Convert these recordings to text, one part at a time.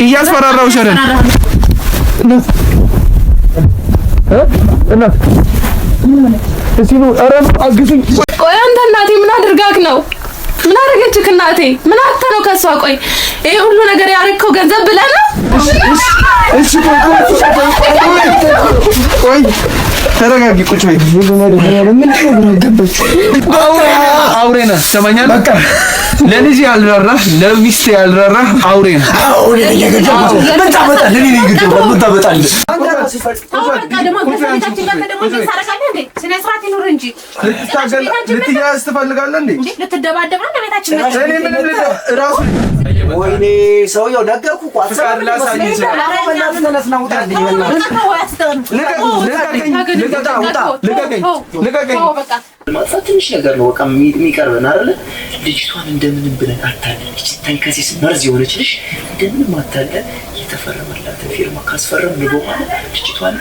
እያስፈራራሁሽ አይደል? እናት እሺ ነው። ኧረ አግዙኝ። ቆይ አንተ እናቴ ምን አድርጋክ ነው? ምን አደረገችክ እናቴ? ምን አታ ነው ከሷ? ቆይ ይሄ ሁሉ ነገር ያረከው ገንዘብ ብለህ ነው? እሺ ቆይ ተረጋጊ፣ ቁጭ በይ። ምን ገባች? አውሬ ነህ፣ ሰማኛል። በቃ ለልጅ ያልራራህ ለሚስት ያልራራህ አውሬ ነህ። አውሬ የገደልኩት ምን ታመጣለህ? እኔ ነኝ የገደልኩት። ምን ታመጣለህ? ልትያዝ ትፈልጋለህ እንዴ? ልትደባደብ ነው ቤታችን? ወይኔ ሰውዬው ነገርኩህ እኮ አትሰማም። ትንሽ ነገር ነው በቃ የሚቀርበን አይደለ? ልጅቷን እንደምንም ብለን አታለች። ተንከሲስ መርዝ የሆነች ልጅ እንደምንም አታለን የተፈረመላትን ፊርማ ካስፈረምን በኋላ ልጅቷን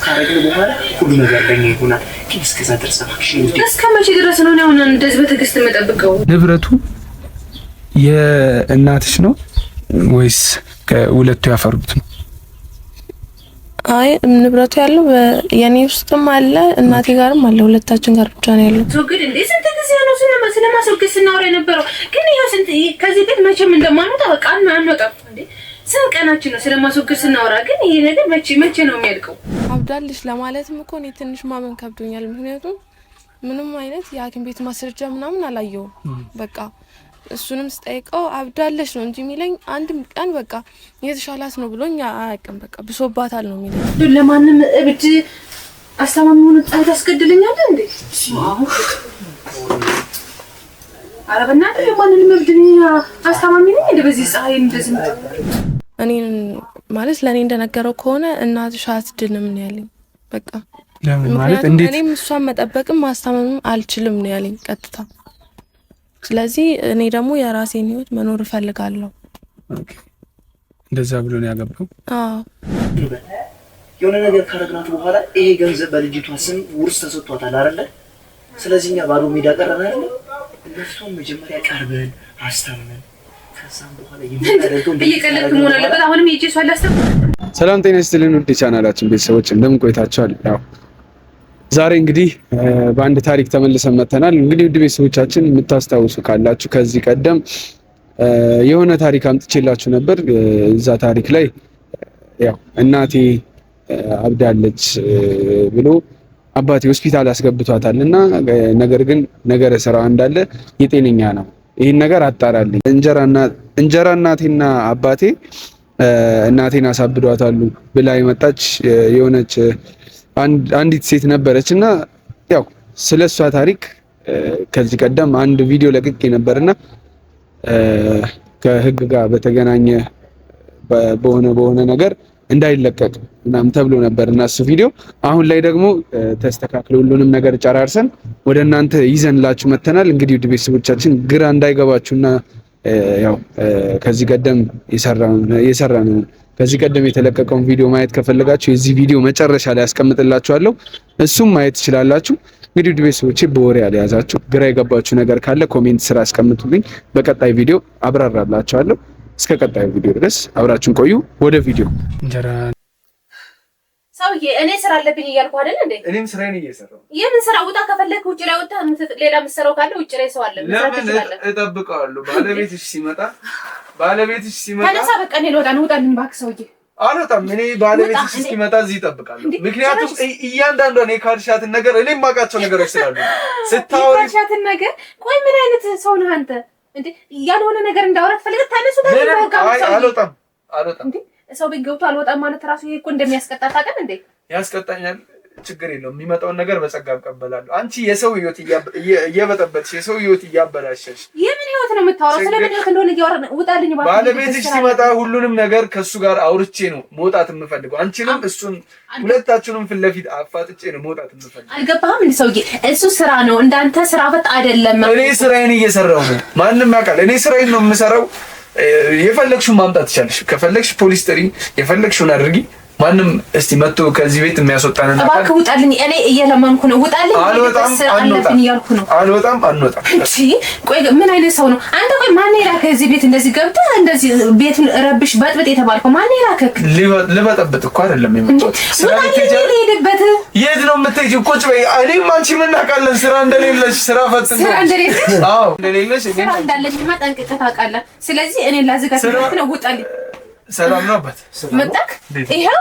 ካረግን በኋላ ሁሉ ነገር ለኛ ይሆናል። ግን እስከዛ ድረስ አክሽን እስከ መቼ ድረስ ነው አሁን እንደዚህ በትዕግስት የምጠብቀው? ንብረቱ የእናትሽ ነው ወይስ ከሁለቱ ያፈሩት ነው? አይ ንብረቱ ያለው የኔ ውስጥም አለ እናቴ ጋርም አለ። ሁለታችን ጋር ብቻ ነው ያለው። ግን እንዴ ስንት ጊዜ ነው ስለማስወገድ ስናወራ የነበረው? ግን ይሄው ስንት ከዚህ ቤት መቼም እንደማንወጣ በቃ አንወጣም እንዴ። ስንት ቀናችን ነው ስለማስወገድ ስናወራ? ግን ይሄ ነገር መቼ ነው የሚያልቀው? አብዳልሽ ለማለትም እኮ እኔ ትንሽ ማመን ከብዶኛል። ምክንያቱም ምንም አይነት የሐኪም ቤት ማስረጃ ምናምን አላየውም። በቃ እሱንም ስጠይቀው አብዳለሽ ነው እንጂ የሚለኝ አንድም ቀን በቃ የተሻላት ነው ብሎኝ አያውቅም። በቃ ብሶባታል ነው የሚለኝ። ለማንም እብድ አስተማሚውን ታስገድለኛለህ እንዴ? አረበና ለማንንም እብድ አስተማሚ ነኝ እንዴ? በዚህ ፀሐይ እንደዚህ እኔን ማለት ለኔ እንደነገረው ከሆነ እናትሽ አትድንም ነው ያለኝ። በቃ ለምን ማለት እንዴት? እኔም እሷን መጠበቅም ማስተማምም አልችልም ነው ያለኝ ቀጥታ። ስለዚህ እኔ ደግሞ የራሴን ህይወት መኖር እፈልጋለሁ። ኦኬ እንደዛ ብሎ ነው ያገባው። አዎ የሆነ ነገር ካረግናት በኋላ ይሄ ገንዘብ በልጅቷ ስም ውርስ ተሰጥቷታል አይደለ? ስለዚህ እኛ ባዶ ሜዳ ቀረን አይደለ? እነሱን መጀመሪያ ቀርበን አስተምነን ከዛም በኋላ የሚያደርገው እየቀለድክ መሆን አለበት። አሁንም የጄ ሰው አላስተም። ሰላም ጤና ይስጥልን ውድ ቻናላችን ቤተሰቦች እንደምን ቆይታችኋል? ያው ዛሬ እንግዲህ በአንድ ታሪክ ተመልሰን መተናል። እንግዲህ ውድ ቤተሰቦቻችን የምታስታውሱ ካላችሁ ከዚህ ቀደም የሆነ ታሪክ አምጥቼላችሁ ነበር። እዛ ታሪክ ላይ ያው እናቴ አብዳለች ብሎ አባቴ ሆስፒታል አስገብቷታል እና ነገር ግን ነገረ ስራ እንዳለ የጤነኛ ነው፣ ይህን ነገር አጣራልኝ። እንጀራ እናቴና አባቴ እናቴን አሳብዷታሉ ብላ የመጣች የሆነች አንዲት ሴት ነበረች እና ያው ስለሷ ታሪክ ከዚህ ቀደም አንድ ቪዲዮ ለቅቄ ነበርና ከህግ ጋር በተገናኘ በሆነ ነገር እንዳይለቀቅ እናም ተብሎ ነበርና እሱ ቪዲዮ አሁን ላይ ደግሞ ተስተካክሎ ሁሉንም ነገር ጨራርሰን ወደ እናንተ ይዘንላችሁ መተናል። እንግዲህ ውድ ቤተሰቦቻችን ግራ እንዳይገባችሁና ያው ከዚህ ቀደም የሰራነው ከዚህ ቀደም የተለቀቀውን ቪዲዮ ማየት ከፈለጋችሁ የዚህ ቪዲዮ መጨረሻ ላይ አስቀምጥላችኋለሁ፣ እሱም ማየት ትችላላችሁ። እንግዲህ ውድ ቤተሰቦቼ በወሬ ያልያዛችሁ ግራ የገባችሁ ነገር ካለ ኮሜንት ስራ አስቀምጡልኝ፣ በቀጣይ ቪዲዮ አብራራላችኋለሁ። እስከ ቀጣዩ ቪዲዮ ድረስ አብራችሁን ቆዩ። ወደ ቪዲዮ እንጀራ ሰውዬ እኔ ስራ አለብኝ እያልኩ አይደል እንዴ? እኔም ስራዬን እየሰራሁ። የምን ስራ? ውጣ ከፈለክ ውጭ ላይ ወጣ። ሌላ የምትሰራው ካለ ውጭ ላይ ሰው አለ። ለምን እጠብቀዋለሁ? ባለቤትሽ ሲመጣ ተነሳ፣ በቃ እኔ ልወጣ ነው። ውጣልኝ እባክህ ሰውዬ። አልወጣም። እኔ ባለቤትሽ እስኪመጣ እዚህ እጠብቃለሁ። ምክንያቱም እያንዳንዷን የካድሻትን ነገር እኔም የማውቃቸው ነገሮች ስላሉ ስታወሪ የካድሻትን ነገር። ቆይ ምን አይነት ሰው ነህ አንተ እንዴ? ያልሆነ ነገር እንዳወራ ትፈልግ ታነሱ አልወጣም እንዴ? ሰው ቤት ገብቶ አልወጣም ማለት ራሱ ይሄ እኮ እንደሚያስቀጣ ታውቃለህ እንዴ? ያስቀጣኛል። ችግር የለውም። የሚመጣውን ነገር በጸጋ እቀበላለሁ። አንቺ የሰው ህይወት እየበጠበጥሽ የሰው ህይወት እያበላሸሽ የምን ህይወት ነው የምታወራው? ስለምን ህይወት እንደሆነ እያወራን ውጣልኝ እባክህ። ባለቤትሽ ሲመጣ ሁሉንም ነገር ከሱ ጋር አውርቼ ነው መውጣት የምፈልገው። አንቺንም እሱን ሁለታችሁንም ፊት ለፊት አፋጥጬ ነው መውጣት የምፈልገው። አልገባህም እንዴ ሰውዬ? እሱ ስራ ነው እንዳንተ ስራ ፈት አይደለም። እኔ ስራዬን እየሰራሁ ነው። ማንም ያውቃል። እኔ ስራዬን ነው የምሰራው። የፈለግሽውን ማምጣት ትችላለሽ። ከፈለግሽ ፖሊስ ጥሪ፣ የፈለግሽውን አድርጊ። ማንም እስቲ መጥቶ ከዚህ ቤት የሚያስወጣንና እባክህ ውጣልኝ። እኔ እየለመንኩ ነው። ውጣልኝ። አልወጣም እያልኩ ነው። አንወጣም። እሺ ቆይ ምን አይነት ሰው ነው አንተ? ቆይ ማን የላከህ እዚህ ቤት? እንደዚህ ገብተህ እንደዚህ ቤቱን ረብሽ በጥብጥ የተባልከው ማን የላከህ? ልበጠብጥ እኮ አይደለም የመጣሁት። ስራ ልትሄጂበት? የት ነው የምትሄጂው? ቁጭ በይ። እኔም አንቺም እናውቃለን ስራ እንደሌለሽ። ስራ ፈጽሞ ስራ እንደሌለሽ? አዎ እንደሌለሽ። ስራ እንዳለኝማ ጠንቅቀህ ታውቃለህ። ስለዚህ እኔ ላዘጋጅ ነው። ውጣልኝ። ሰላም ነው አባት? መጣክ? ይሄው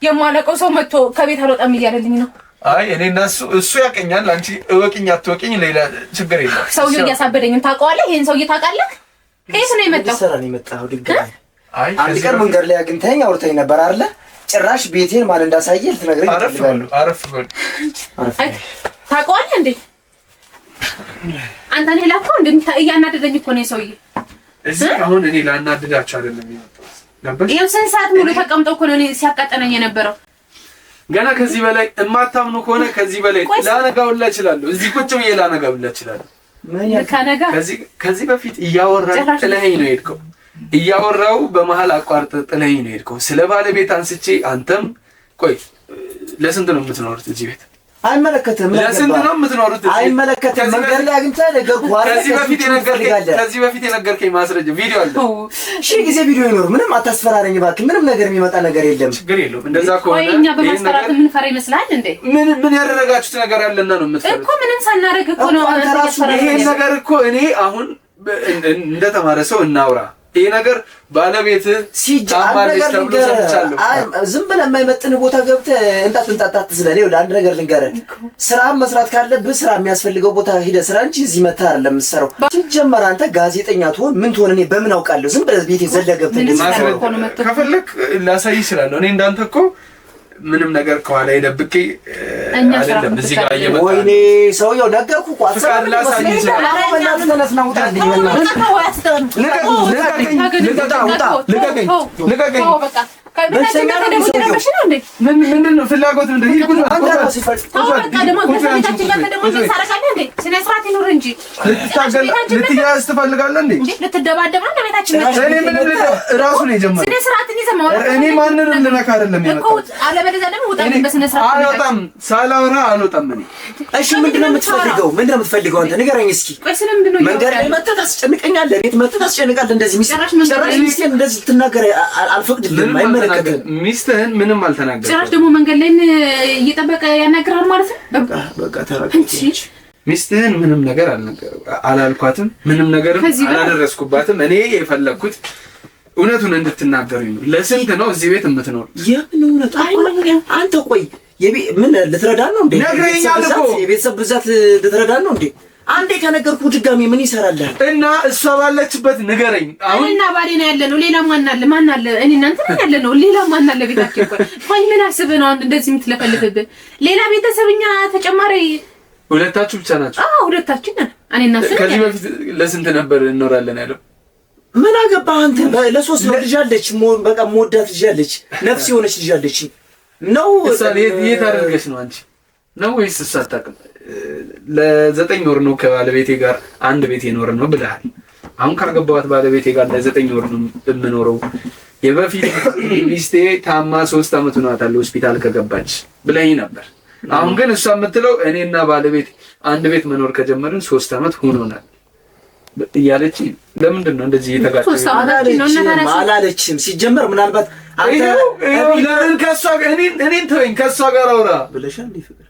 የማለቀው ሰው መጥቶ ከቤት አልወጣም እያለልኝ ነው። አይ እኔና እሱ ያቀኛል። አንቺ እወቂኝ አትወቂኝ ሌላ ችግር የለም። ሰውዬው እያሳበደኝም ታውቀዋለህ። ይሄን ሰውዬ ታውቃለህ? ከየት ነው የመጣው? ሰራ ነው የመጣው ድጋሚ። አይ አንድ ቀን መንገድ ላይ አግኝተኸኝ አውርተኸኝ ነበር አይደለ? ጭራሽ ቤቴን ማን እንዳሳየህ ልትነግረኝ ትፈልጋለህ? አረፍ በሉ። አይ ታውቀዋለህ እንዴ? አንተ ነህ ላከው እንዴ? እያናደደኝ እኮ ነው ሰውዬ። እዚህ አሁን እኔ ላናድዳችሁ አይደለም የመጣሁት ነበር። ይሄን ስንት ሰዓት ሙሉ ተቀምጠው እኮ ነው እኔ ሲያቃጠነኝ የነበረው። ገና ከዚህ በላይ እማታምኑ ከሆነ ከዚህ በላይ ላነጋውላ እችላለሁ። እዚህ ቁጭ ብዬ ላነጋውላ እችላለሁ። ከዚህ በፊት እያወራን ጥለኸኝ ነው የሄድከው። እያወራው በመሀል አቋርጥ ጥለኸኝ ነው የሄድከው። ስለ ባለቤት አንስቼ አንተም ቆይ ለስንት ነው የምትኖሩት እዚህ ቤት? አይመለከትም። ለስንት ነው የምትኖሩት? አይመለከትም። መንገድ ላይ አግኝተህ ነገርኩህ አይደል? ከዚህ በፊት የነገርከኝ ማስረጃ ቪዲዮ አለ። እሺ ጊዜ ቪዲዮ ይኖር። ምንም አታስፈራረኝ እባክህ። ምንም ነገር የሚመጣ ነገር የለም። ችግር የለውም። እንደዛ ከሆነ እኛ በማስፈራራት ምን ፈራ ይመስላል እንዴ? ምን ያደረጋችሁት ነገር አለና ነው የምትፈሩት? እኮ ምንም ሳናደርግ እኮ ነው። ይሄን ነገር እኮ እኔ አሁን እንደተማረ ሰው እናውራ። ይሄ ነገር ባለቤት ሲጃማለች ተብሎ ሰምቻለሁ። ዝም ብለህ የማይመጥን ቦታ ገብተህ እንጣት ስለሌው ለአንድ ነገር ልንገርህ። ስራ መስራት ካለብህ ስራ የሚያስፈልገው ቦታ ሄደህ ስራ እንጂ እዚህ መተህ አይደለም የምትሰራው። ሲጀመር አንተ ጋዜጠኛ ትሆን ምን ትሆን እኔ በምን አውቃለሁ? ዝም ብለህ ቤቴ ዘለህ ገብተህ ከፈለክ ላሳይ እችላለሁ። እኔ እንዳንተ እኮ ምንም ነገር ከኋላ ይደብቄ አይደለም እዚህ ጋር እየመጣ ወይኔ ሰውዬው ነገርኩህ እኮ አትሰማም። ምንድን ነው ፍላጎት? ልትያዝ ትፈልጋለህ እንዴ? ልትደባደብ ነው ቤታችን? እራሱ ነው የጀመረው። እኔ ማንንም ልነካ አይደለም የመጣሁት። አልወጣም፣ ሳላወራ አልወጣም። እሺ ምንድን ነው የምትፈልገው? ምንድን ነው የምትፈልገው አንተ ንገረኝ እስኪ። መንገድ ላይ መተህ ታስጨንቀኛለህ፣ ቤት መተህ ታስጨንቃለህ። እንደዚህ ሚስቴን እንደዚህ ልትናገር አልፈቅድልህም። አይመለከትም። ሚስትህን ምንም አልተናገርኩም። ጭራሽ ደግሞ መንገድ ላይ እየጠበቀ ያናግራል ማለት ነው። በቃ ተረጋግጥ። ሚስትህን ምንም ነገር አላልኳትም፣ ምንም ነገር አላደረስኩባትም። እኔ የፈለግኩት እውነቱን እንድትናገሩኝ ነው። ለስንት ነው እዚህ ቤት የምትኖር? የምን እውነት? አንተ ቆይ ምን ልትረዳን ነው እንዴ? ነግረኛል እኮ የቤተሰብ ብዛት ልትረዳን ነው እንዴ? አንዴ ከነገርኩህ ድጋሚ ምን ይሰራልህ? እና እሷ ባለችበት ንገረኝ። አሁን እና ባሌ ነው ያለነው። ሌላ ማን አለ? ማን አለ? እኔ እናንተ ነን ያለነው። ሌላ ማን አለ ቤታችን? ቆይ ምን አስበህ ነው እንደዚህ የምትለፈልፍብህ? ሌላ ቤተሰብኛ ተጨማሪ ሁለታችሁ ብቻ ናችሁ? አዎ ሁለታችን ነን። እኔ እና እሱ። ከዚህ በፊት ለስንት ነበር እንኖራለን ያለው? ምን አገባህ አንተ? ለሶስት ልጅ አለች። በቃ የምወዳት ልጅ አለች። ነፍስ የሆነች ልጅ አለች ነው። የት አደረገች ነው አንቺ ነው ወይስ እሷ አታውቅም? ለ9 ወር ነው ከባለቤቴ ጋር አንድ ቤት የኖር ነው ብለሃል። አሁን ካገባኋት ባለቤቴ ጋር ለ9 ወር ነው የምኖረው። የበፊት ሚስቴ ታማ 3 አመት ሆኗታል ሆስፒታል ከገባች ብለኝ ነበር። አሁን ግን እሷ የምትለው እኔና ባለቤት አንድ ቤት መኖር ከጀመርን 3 አመት ሆኖናል እያለች ለምንድን ነው እንደዚህ እየተጋጨች? አላለችም። ሲጀመር ምናልባት አንተ ለምን ከሷ ጋር እኔን ተወኝ ከሷ ጋር አውራ ብለሻል ፍቅር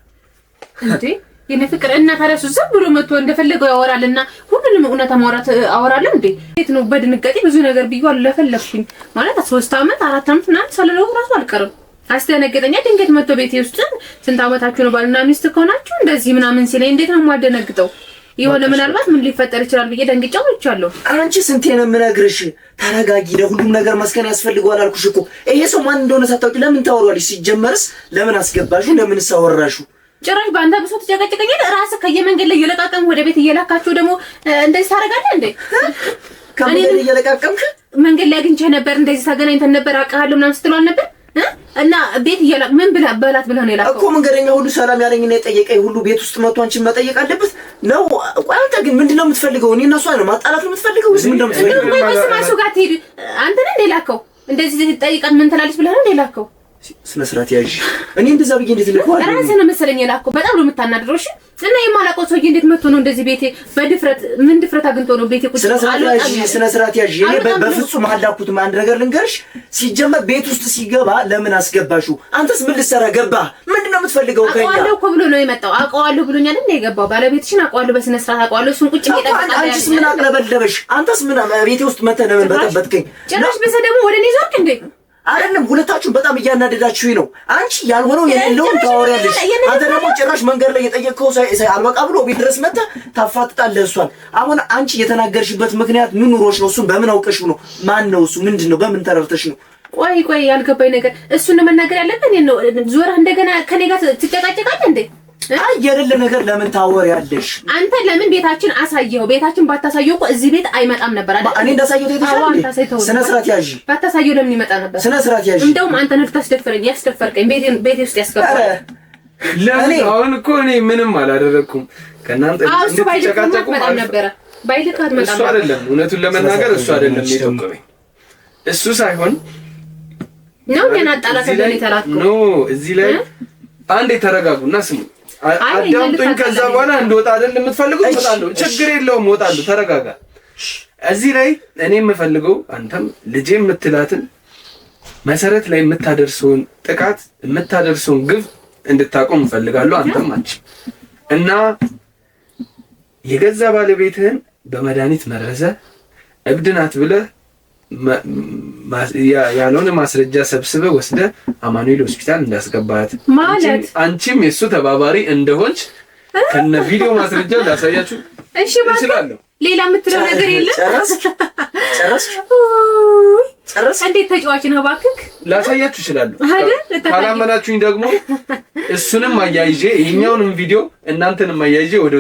እንዴ? የኔ ፍቅር እና ታረሱ ዝም ብሎ መጥቶ እንደፈለገው ያወራልና ሁሉንም እውነታ ማውራት አወራለሁ እንዴ? እንዴት ነው በድንጋጤ ብዙ ነገር ብዬዋለሁ። ለፈለኩኝ ማለት 3 አመት 4 አመት ምናምን ሳልለው ራሱ አልቀርም። አስደነገጠኛ። ድንገት መጥቶ ቤቴ ውስጥ ስንት አመታችሁ ነው ባልና ሚስት ከሆናችሁ እንደዚህ ምናምን ሲለኝ እንዴት ነው የማደነግጠው? የሆነ ምናልባት ምን ሊፈጠር ይችላል ብዬ ደንግጫው ወጥቻለሁ። አንቺ ስንቴ ነው የምነግርሽ? ተረጋጊ። ለሁሉም ነገር መስከን ያስፈልገዋል አልኩሽ እኮ። ይሄ ሰው ማን እንደሆነ ሳታውቂ ለምን ታወራለሽ? ሲጀመርስ ለምን አስገባሽው? ለምን ሳወራሹ? ጭራሽ በአንተ ብሶ ተጨቀጨቀኝ። ራስህ ከየመንገድ ላይ እየለቃቀም ወደ ቤት እየላካችሁ ደግሞ እንደዚህ ታደርጋለህ እንዴ? ከመንገድ ላይ እየለቃቀምክ መንገድ ላይ አግኝቼህ ነበር፣ እንደዚህ ተገናኝተን ነበር፣ አውቃለሁ ምናምን ስትለው ነበር እና ቤት እየላክ ምን ብለህ በላት ብለህ ነው የላከው እኮ። መንገደኛ ሁሉ ሰላም ያለኝና የጠየቀኝ ሁሉ ቤት ውስጥ መጥቶ አንቺን መጠየቅ አለበት ነው? ቆይ አንተ ግን ምንድነው የምትፈልገው? እኔ እና እሷ ነው ማጣላት ነው የምትፈልገው ወይስ ምንድነው የምትፈልገው? ወይ በስማሱ ጋር ትሄድ አንተ ነህ የላከው? እንደዚህ ጠይቀን ምን ትላለች ብለህ ነው የላከው? ስነ ስርዓት ያዥ። እኔ እንደዛ ብዬ እንዴት ልኳል? ራስህ ነው መሰለኝ የላከው። በጣም ነው የምታናድረው። እሺ እና የማላውቀው ሰውዬ እንዴት መጥቶ ነው እንደዚህ ቤቴ በድፍረት ምን ድፍረት አግኝቶ ነው ቤቴ ቁጭ? ስነ ስርዓት ያዥ። እኔ በፍጹም አላኩትም። አንድ ነገር ልንገርሽ፣ ሲጀመር ቤት ውስጥ ሲገባ ለምን አስገባሽው? አንተስ ምን ልትሰራ ገባህ? ምንድነው የምትፈልገው ከኛ? አውቀዋለሁ እኮ ብሎ ነው የመጣው። አውቀዋለሁ ብሎኛል እንዴ የገባው። ባለቤትሽን አውቀዋለሁ፣ በስነ ስርዓት አውቀዋለሁ። እሱን ቁጭ እየጠበቀ አንቺስ ምን አቅለበለበሽ? አንተስ ምን ቤቴ ውስጥ መተህ ለምን በጠበጥከኝ? ጭራሽ በሰ ደግሞ ወደ እኔ ዞርክ እንዴ? አይደለም ሁለታችሁም በጣም እያናደዳችሁኝ ነው። አንቺ ያልሆነው የሌለውን ታወሪያለሽ። አንተ ደግሞ ጭራሽ መንገድ ላይ የጠየቅከው አልበቃ ብሎ ቤት ድረስ መጣ ታፋጥጣለህ እሷን። አሁን አንቺ የተናገርሽበት ምክንያት ምን ኑሮሽ ነው? እሱን በምን አውቀሽ ነው? ማን ነው እሱ? ምንድነው? በምን ተረርተሽ ነው? ቆይ ያልገባኝ ነገር እሱን ነው መናገር ያለብን ነው። ዞራ እንደገና ከኔ ጋር ትጨቃጨቃለህ እንዴ? አይ የሌለ ነገር ለምን ታወሪያለሽ? አንተ ለምን ቤታችን አሳየው? ቤታችን ባታሳየው እኮ እዚህ ቤት አይመጣም ነበር አይደል? እኔ እንዳሳየው ተይተሻል። ስነ ስርዓት ያዥ። ባታሳየው ለምን ይመጣ ነበር? ስነ ስርዓት ያዥ። እንደውም አንተ ነህ ያስደፈርከኝ ቤቴ ውስጥ ያስገባል። ለምን አሁን እኮ እኔ ምንም አላደረኩም። ከእናንተ እንድትጨቃጨቁ ማለት ነበር። ባይልካት መጣ እሱ አይደለም። እውነቱን ለመናገር እሱ አይደለም የጠቆመኝ። እሱ ሳይሆን ነው የናጣላት እንደኔ ተላልኩ ነው። እዚህ ላይ አንዴ ተረጋጉና ስሙ። አዳምጡኝ። ከዛ በኋላ እንደወጣ አይደል የምትፈልጉት? እወጣለሁ፣ ችግር የለውም እወጣለሁ። ተረጋጋ። እዚህ ላይ እኔ የምፈልገው አንተም ልጄ የምትላትን መሰረት ላይ የምታደርሰውን ጥቃት የምታደርሰውን ግፍ እንድታቆም እፈልጋለሁ። አንተም አንቺ እና የገዛ ባለቤትህን በመድኃኒት መረዘ እብድ ናት ብለህ ያለውን ማስረጃ ሰብስበህ ወስደህ አማኑኤል ሆስፒታል እንዳስገባት ማለት አንቺም የሱ ተባባሪ እንደሆንሽ ከነ ቪዲዮ ማስረጃ ላሳያችሁ። እሺ ማለት ሌላ የምትለው ነገር የለም? ጨረስ እንዴት ተጫዋች ነው እባክህ? ላሳያችሁ እችላለሁ። ካላመናችሁኝ ደግሞ እሱንም አያይዤ ይሄኛውንም ቪዲዮ እናንተንም አያይዤ ወደ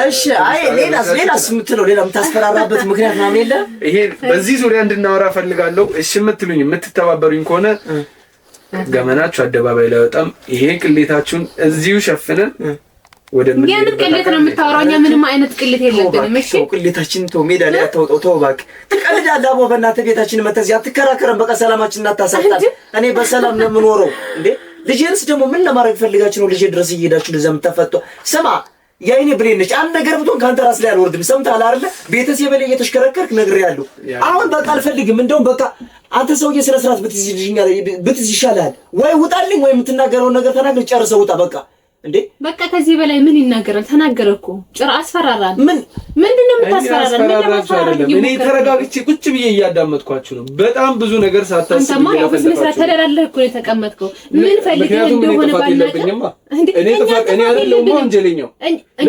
እሺ። አይ ሌላስ የምትለው ሌላ የምታስፈራራበት ምክንያት ምናምን የለ? ይሄ በዚህ ዙሪያ እንድናወራ ፈልጋለሁ። እሺ የምትሉኝ የምትተባበሩኝ ከሆነ ገመናችሁ አደባባይ ላይ ወጣም ይሄ ቅሌታችሁን እዚሁ ሸፍነን ወደ ምን ቅሌት ነው የምታወራው? እኛ ምንም አይነት ቅሌት የለብንም። እሺ ቅሌታችን ተው፣ ሜዳ ላይ አታውጣው። ተው እባክህ፣ ትቀልዳለህ። አቦ በእናትህ ቤታችን መተህ አትከራከረን። በቃ ሰላማችን እናታሳጣን። እኔ በሰላም ነው የምኖረው እንዴ። ልጄንስ ደግሞ ምን ለማድረግ ፈልጋችሁ ነው ልጄ ድረስ እየሄዳችሁ ለዛ የምታፈጠው? ስማ የአይኔ ብሌን ነች። አንድ ነገር ብትሆን ካንተ ራስ ላይ አልወርድም። ሰምተሃል አይደለ? ቤተሰብ ላይ እየተሽከረከርክ ነግሬሃለሁ። አሁን በቃ አልፈልግም። እንደውም በቃ አንተ ሰውዬ ስነ ስርዓት ብትይዝ ይሻላል። ወይ ውጣልኝ፣ ወይ የምትናገረውን ነገር ተናገር፣ ጨርሰው ውጣ በቃ። እንዴ በቃ ከዚህ በላይ ምን ይናገራል? ተናገረ እኮ ጭራ አስፈራራን። ምንድነው የምታስፈራራን? ምን ለማስፈራራት? እኔ ተረጋግቼ ቁጭ ብዬ እያዳመጥኳችሁ ነው። በጣም ብዙ ነገር ሳታስብ አንተማ ያው በስነ ስርዓት ተደራለህ እኮ ነው የተቀመጥከው። ምን ፈልገህ እንደሆነ ባናውቅም እኔ አይደለሁም ወንጀለኛው።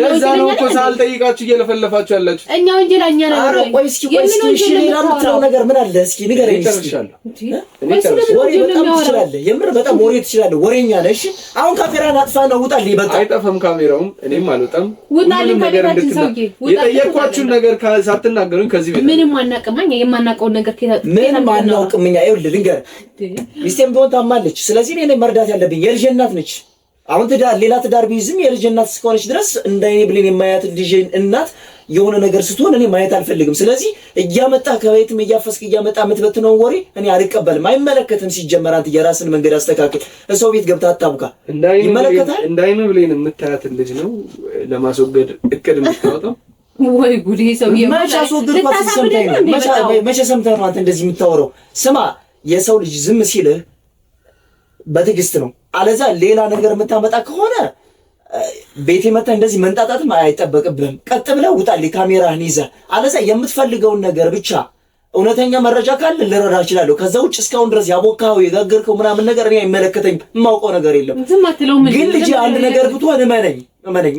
ለዛ ነው እኮ ሳልጠይቃችሁ እየለፈለፋችሁ ያላችሁ። እኛ ወንጀለኛ ነን። ኧረ ቆይ እስኪ እሺ ሌላ የምትለው ነገር ምን አለ? እስኪ ንገረኝ። ወሬ በጣም ትችላለህ። የምር በጣም ወሬ ትችላለህ። ወሬኛ ነህ። እሺ አሁን ካሜራን አጥፋና ውጣልኝ በቃ። አይጠፋም ካሜራውም፣ እኔም አልወጣም። ውጣልኝ ከቤታችን ሰውዬ። የጠየኳችሁን ነገር ሳትናገሩኝ ከዚህ ቤት ምንም አናውቅም። የማናውቀውን ነገር ምንም አናውቅም እኛ። ይኸውልህ ልንገርህ፣ ሚስቴም ቢሆን ታማለች። ስለዚህ እኔ መርዳት ያለብኝ የልጄ እናት ነች። አሁን ሌላ ትዳር ቢይዝም የልጄ እናት እስከሆነች ድረስ እንዳይኔ ብሌን የማያት ልጄ እናት የሆነ ነገር ስትሆን እኔ ማየት አልፈልግም። ስለዚህ እያመጣ ከቤትም እያፈስክ እያመጣ የምትበትነው ወሬ እኔ አልቀበልም። አይመለከትም። ሲጀመር አንተ የራስን መንገድ አስተካክል። ሰው ቤት ገብታ አታብካ። ይመለከታል። እንዳይኑ ብሌን የምታያት ልጅ ነው ለማስወገድ እቅድ የምታወጣው። ወይ ጉዴ! ሰው መቼ አስወገድኳት? ሰምተኸኝ ነው? መቼ ሰምተህ ነው አንተ እንደዚህ የምታወራው? ስማ፣ የሰው ልጅ ዝም ሲልህ በትዕግስት ነው። አለዛ ሌላ ነገር የምታመጣ ከሆነ ቤቴ መተህ እንደዚህ መንጣጣትም አይጠበቅብህም። ቀጥ ብለህ ውጣልኝ ካሜራህን ይዘህ። አለዛ የምትፈልገውን ነገር ብቻ እውነተኛ መረጃ ካለ ልረዳ እችላለሁ። ከዛ ውጭ እስካሁን ድረስ ያቦካኸው የጋገርከው ምናምን ነገር እኔ አይመለከተኝም። የማውቀው ነገር የለም። ግን ልጅ አንድ ነገር ብትሆን እመነኝ፣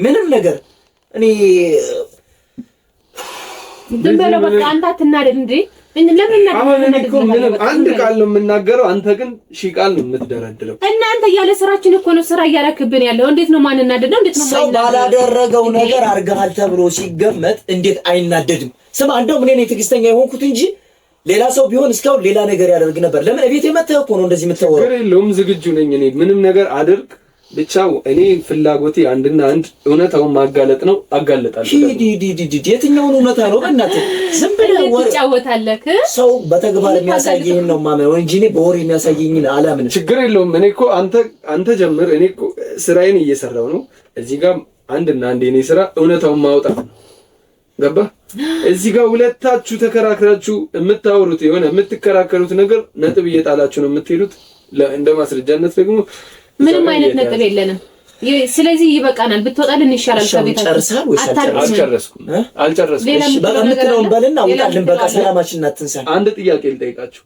ምንም ነገር እኔ ዝም በለው በቃ። አንተ አትናደድ እንዴ! አንድ ቃል ነው የምናገረው፣ አንተ ግን ሺህ ቃል ነው የምትደረድረው። እናንተ ያለ ስራችን እኮ ነው ስራ እያረክብን ያለው። እንዴት ነው ማንናደደው? እንዴት ነው ሰው ባላደረገው ነገር አድርገሃል ተብሎ ሲገመት እንዴት አይናደድም? ስማ እንደውም እኔ ነኝ ትዕግስተኛ የሆንኩት እንጂ ሌላ ሰው ቢሆን እስካሁን ሌላ ነገር ያደርግ ነበር። ለምን እቤት የመጣህ እኮ ነው እንደዚህ የምታወራው? ችግር የለውም ዝግጁ ነኝ እኔ ምንም ነገር አድርግ ብቻው እኔ ፍላጎቴ አንድና አንድ እውነታውን ማጋለጥ ነው። አጋለጣለሁ። የትኛውን እውነታ ነው? በእናትህ ዝም ብለህ ወሬ ትጫወታለህ። ሰው በተግባር የሚያሳየኝን ነው ማመን እንጂ እኔ በወሬ የሚያሳየኝን አላምንም። ችግር የለውም። እኔ እኮ አንተ ጀምር። እኔ እኮ ስራዬን እየሰራው ነው። እዚህ ጋር አንድና አንድ የኔ ስራ እውነታውን ማውጣት ነው። ገባህ? እዚህ ጋር ሁለታችሁ ተከራክራችሁ የምታወሩት የሆነ የምትከራከሩት ነገር ነጥብ እየጣላችሁ ነው የምትሄዱት። እንደ ማስረጃነት ደግሞ ምንም አይነት ነጥብ የለንም። ስለዚህ ይበቃናል። ብትወጣልን ይሻላል። ከቤታችን አልጨረስኩም። እሺ በቃ የምትለውን በልና ውጣልን። በቃ ሰላማችን አትንሳን። አንድ ጥያቄ ልጠይቃችሁ።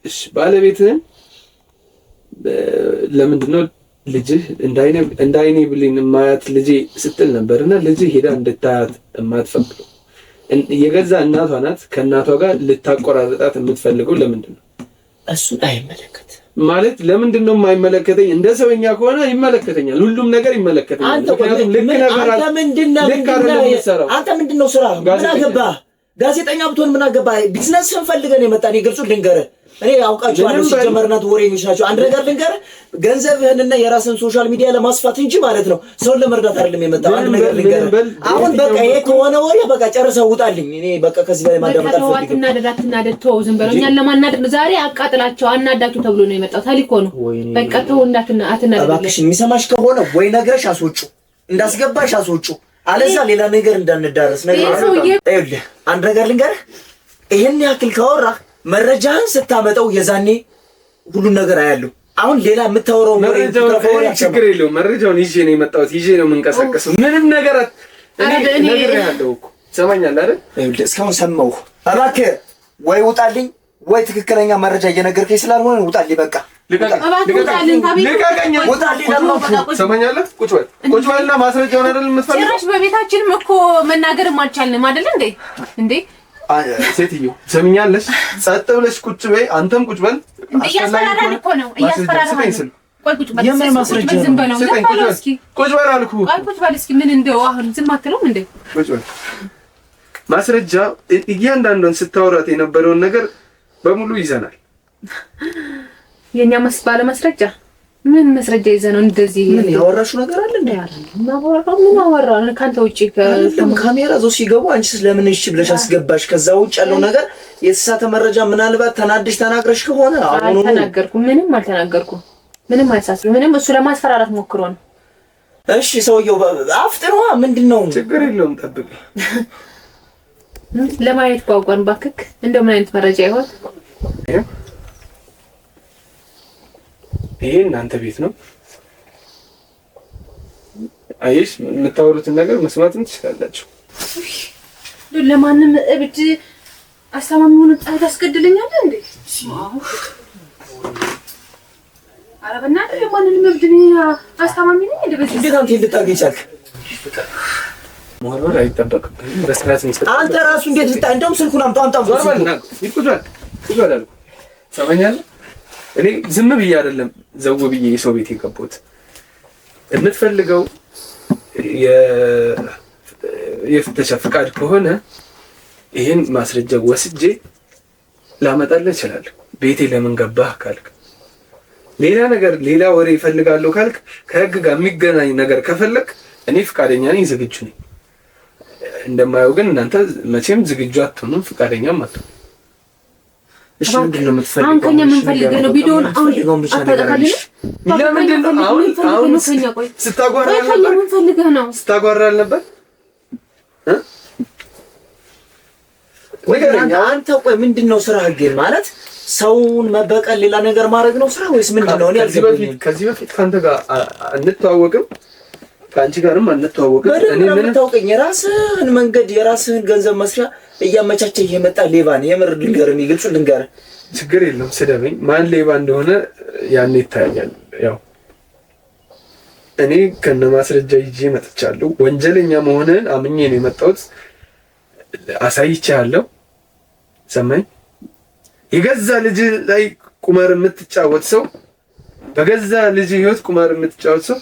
እሺ ባለቤትህን ለምንድን ነው ልጅህ እንዳይኔ ብሌን ማያት ልጄ ስትል ነበርና ልጅህ ሄዳ እንድታያት የማትፈቅደው የገዛ እናቷ ናት። ከእናቷ ጋር ልታቆራረጣት የምትፈልገው ለምንድን ነው? እሱን አይመለከት ማለት ለምንድን ነው የማይመለከተኝ? እንደ ሰውኛ ከሆነ ይመለከተኛል። ሁሉም ነገር ይመለከተኛል። ምክንያቱም ልክ ነገር አንተ ምንድነው ስራ? ምን አገባህ? ጋዜጠኛ ብትሆን ምን አገባህ? ቢዝነስን ፈልገን የመጣን ይገልጹ ልንገርህ። እኔ አውቃቸዋለሁ ሲጀመርናት ወሬኞች ናቸው። አንድ ነገር ልንገርህ፣ ገንዘብህንና የራስን ሶሻል ሚዲያ ለማስፋት እንጂ ማለት ነው ሰውን ለመርዳት አይደለም የመጣው። አንድ ነገር ልንገርህ፣ አሁን በቃ ይሄ ከሆነ ወሬ በቃ ጨርሰው ውጣልኝ። እኔ በቃ ከዚህ በላይ ማዳመጥ አልፈልግም። አትናደድ፣ ተው፣ ዝም በለው። እኛን ለማናደድ ዛሬ አቃጥላቸው አናዳችሁ ተብሎ ነው የመጣው። ተልኮ ነው። በቃ ተው፣ አትናደድ። እባክሽ የሚሰማሽ ከሆነ ወይ ነግረሽ አስወጪው፣ እንዳስገባሽ አስወጪው፣ አለዛ ሌላ ነገር እንዳንዳረስ ነገር አይደል። አንድ ነገር ልንገርህ፣ ይሄን ያክል ካወራህ መረጃህን ስታመጣው የዛኔ ሁሉን ነገር አያለሁ። አሁን ሌላ የምታወራው ችግር የለውም። መረጃውን ይዤ ነው የመጣሁት፣ ይዤ ነው የምንቀሳቀሰው። ምንም ነገር እኔ ያለው እኮ ሰማኛለህ አይደል? እስካሁን ሰማሁ። እባክህ ወይ ውጣልኝ ወይ ትክክለኛ መረጃ እየነገርከኝ ስላልሆነ ውጣልኝ። በቃ ሰማኛለህ? ቁጭ በልና ማስረጃውን አይደል የምትፈልገው? ጭራሽ በቤታችንም እኮ መናገርም አልቻልንም አይደል እንዴ? ሴትዮ ሰምኛለሽ? ጸጥ ብለሽ ቁጭ በይ። አንተም ቁጭ በል። እያስፈራራን እኮ ነው። እያስፈራራን። ቆይ ቁጭ በል። የምን ማስረጃ? ዝም በለው። ቁጭ በል አልኩህ። ቁጭ በል እስኪ። ምን እንደው አሁን ዝም አትለውም እንዴ? ቁጭ በል። ማስረጃ እያንዳንዱን ስታወራት የነበረውን ነገር በሙሉ ይዘናል። የኛ ባለ ማስረጃ ምን ማስረጃ ይዘህ ነው እንደዚህ? ምን ያወራሽው ነገር አለ እንዴ? ምን አወራን? ካንተ ውጪ ካሜራ ዞ ሲገቡ አንቺስ ለምን እሺ ብለሽ አስገባሽ? ከዛ ውጭ ያለው ነገር የተሳተ መረጃ ምናልባት ተናድሽ ተናግረሽ ከሆነ አሁን አልተናገርኩም። ምንም አልተናገርኩም። ምንም አይሳስብም። ምንም እሱ ለማስፈራራት ሞክሮ ነው። እሺ ሰውየው አፍጥሯ ምንድነው? ችግር የለውም ጠብቅ። ለማየት ጓጓን ባክክ። እንደው ምን አይነት መረጃ ይሆን? ይሄ እናንተ ቤት ነው። አይሽ የምታወሩትን ነገር መስማትም ትችላላችሁ። ለማንም እብድ አስተማሚውን ጣት አስገድለኛለህ እንዴ? ኧረ በእናትህ ለማንም እብድ አስተማሚ ነኝ እንዴ? በዚህ እንዴት አንተ ልታገኝ ቻልክ? ሞራል አይጠበቅም። በስራት ነው። አንተ ራሱ እንዴት ልታ እንደውም ስልኩን አምጣው ይቆጣል። ሰማኛለህ? እኔ ዝም ብዬ አይደለም ዘው ብዬ የሰው ቤት የገባሁት። የምትፈልገው የፍተሻ ፍቃድ ከሆነ ይሄን ማስረጃ ወስጄ ላመጣልህ እችላለሁ። ቤቴ ለምን ገባህ ካልክ፣ ሌላ ወሬ ይፈልጋለሁ ካልክ፣ ከህግ ጋር የሚገናኝ ነገር ከፈለክ እኔ ፍቃደኛ ነኝ፣ ዝግጁ ነኝ። እንደማየው ግን እናንተ መቼም ዝግጁ አትሆኑም፣ ፍቃደኛም አትሆኑም። እሺ ምንድነው የምትፈልገው? አንተ ምን ፈልገህ ነው? ቪዲዮውን አሁን አታጠቃልልኝ? ለምንድን ነው አሁን ስታጓራ አልነበር? አንተ ቆይ ምንድነው ስራህ ግን? ማለት ሰውን መበቀል ሌላ ነገር ማድረግ ነው ስራ ወይስ ምንድነው? እኔ ከዚህ በፊት ካንተ ጋር አንተዋወቅም፣ ከአንቺ ጋርም አንተዋወቅም። እኔ ምን ታውቀኝ? የራስህን መንገድ የራስህን ገንዘብ መስሪያ እያመቻቸህ የመጣ ሌባ ነህ። የምር ልንገርህ፣ ግልጽ ልንገርህ። ችግር የለውም ስደበኝ። ማን ሌባ እንደሆነ ያኔ ይታያል። ያው እኔ ከነ ማስረጃ ይዤ መጥቻለሁ። ወንጀለኛ መሆንህን አምኜ ነው የመጣሁት። አሳይቻለሁ። ሰማኝ። የገዛ ልጅ ላይ ቁማር የምትጫወት ሰው፣ በገዛ ልጅ ህይወት ቁማር የምትጫወት ሰው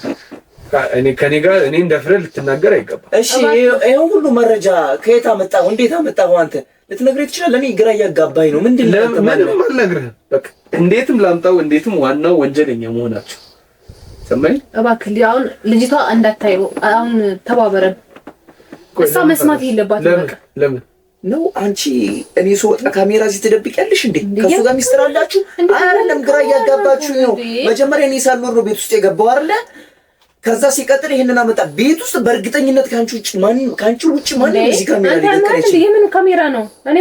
ከኔ ጋር እኔ እንደፍረህ ልትናገር አይገባም። እሺ ይሄን ሁሉ መረጃ ከየት አመጣው? እንዴት አመጣው? አንተ ልትነግረኝ ትችላለህ? እኔ ግራ እያጋባኝ ነው። ምንድን ነው? ምንም አልነግርህም። በቃ እንዴትም ላምጣው፣ እንዴትም ዋናው ወንጀለኛ መሆናቸው ሰማይ እባክህ አሁን ልጅቷ እንዳታየው አሁን ተባበረን። እሷ መስማት የለባትም። በቃ ለምን ነው አንቺ እኔ ስወጣ ካሜራ እዚህ ትደብቂያለሽ እንዴ? ከሱ ጋር ሚስጥር አላችሁ? አይደለም፣ ግራ እያጋባችሁ ነው። መጀመሪያ እኔ ሳልኖር ነው ቤት ውስጥ የገባው አይደለ? ከዛ ሲቀጥል ይሄንን አመጣ ቤት ውስጥ በእርግጠኝነት ካንቺ ውጭ ማን እዚህ ካሜራ ሊደቅረች? የምን ካሜራ ነው? እኔ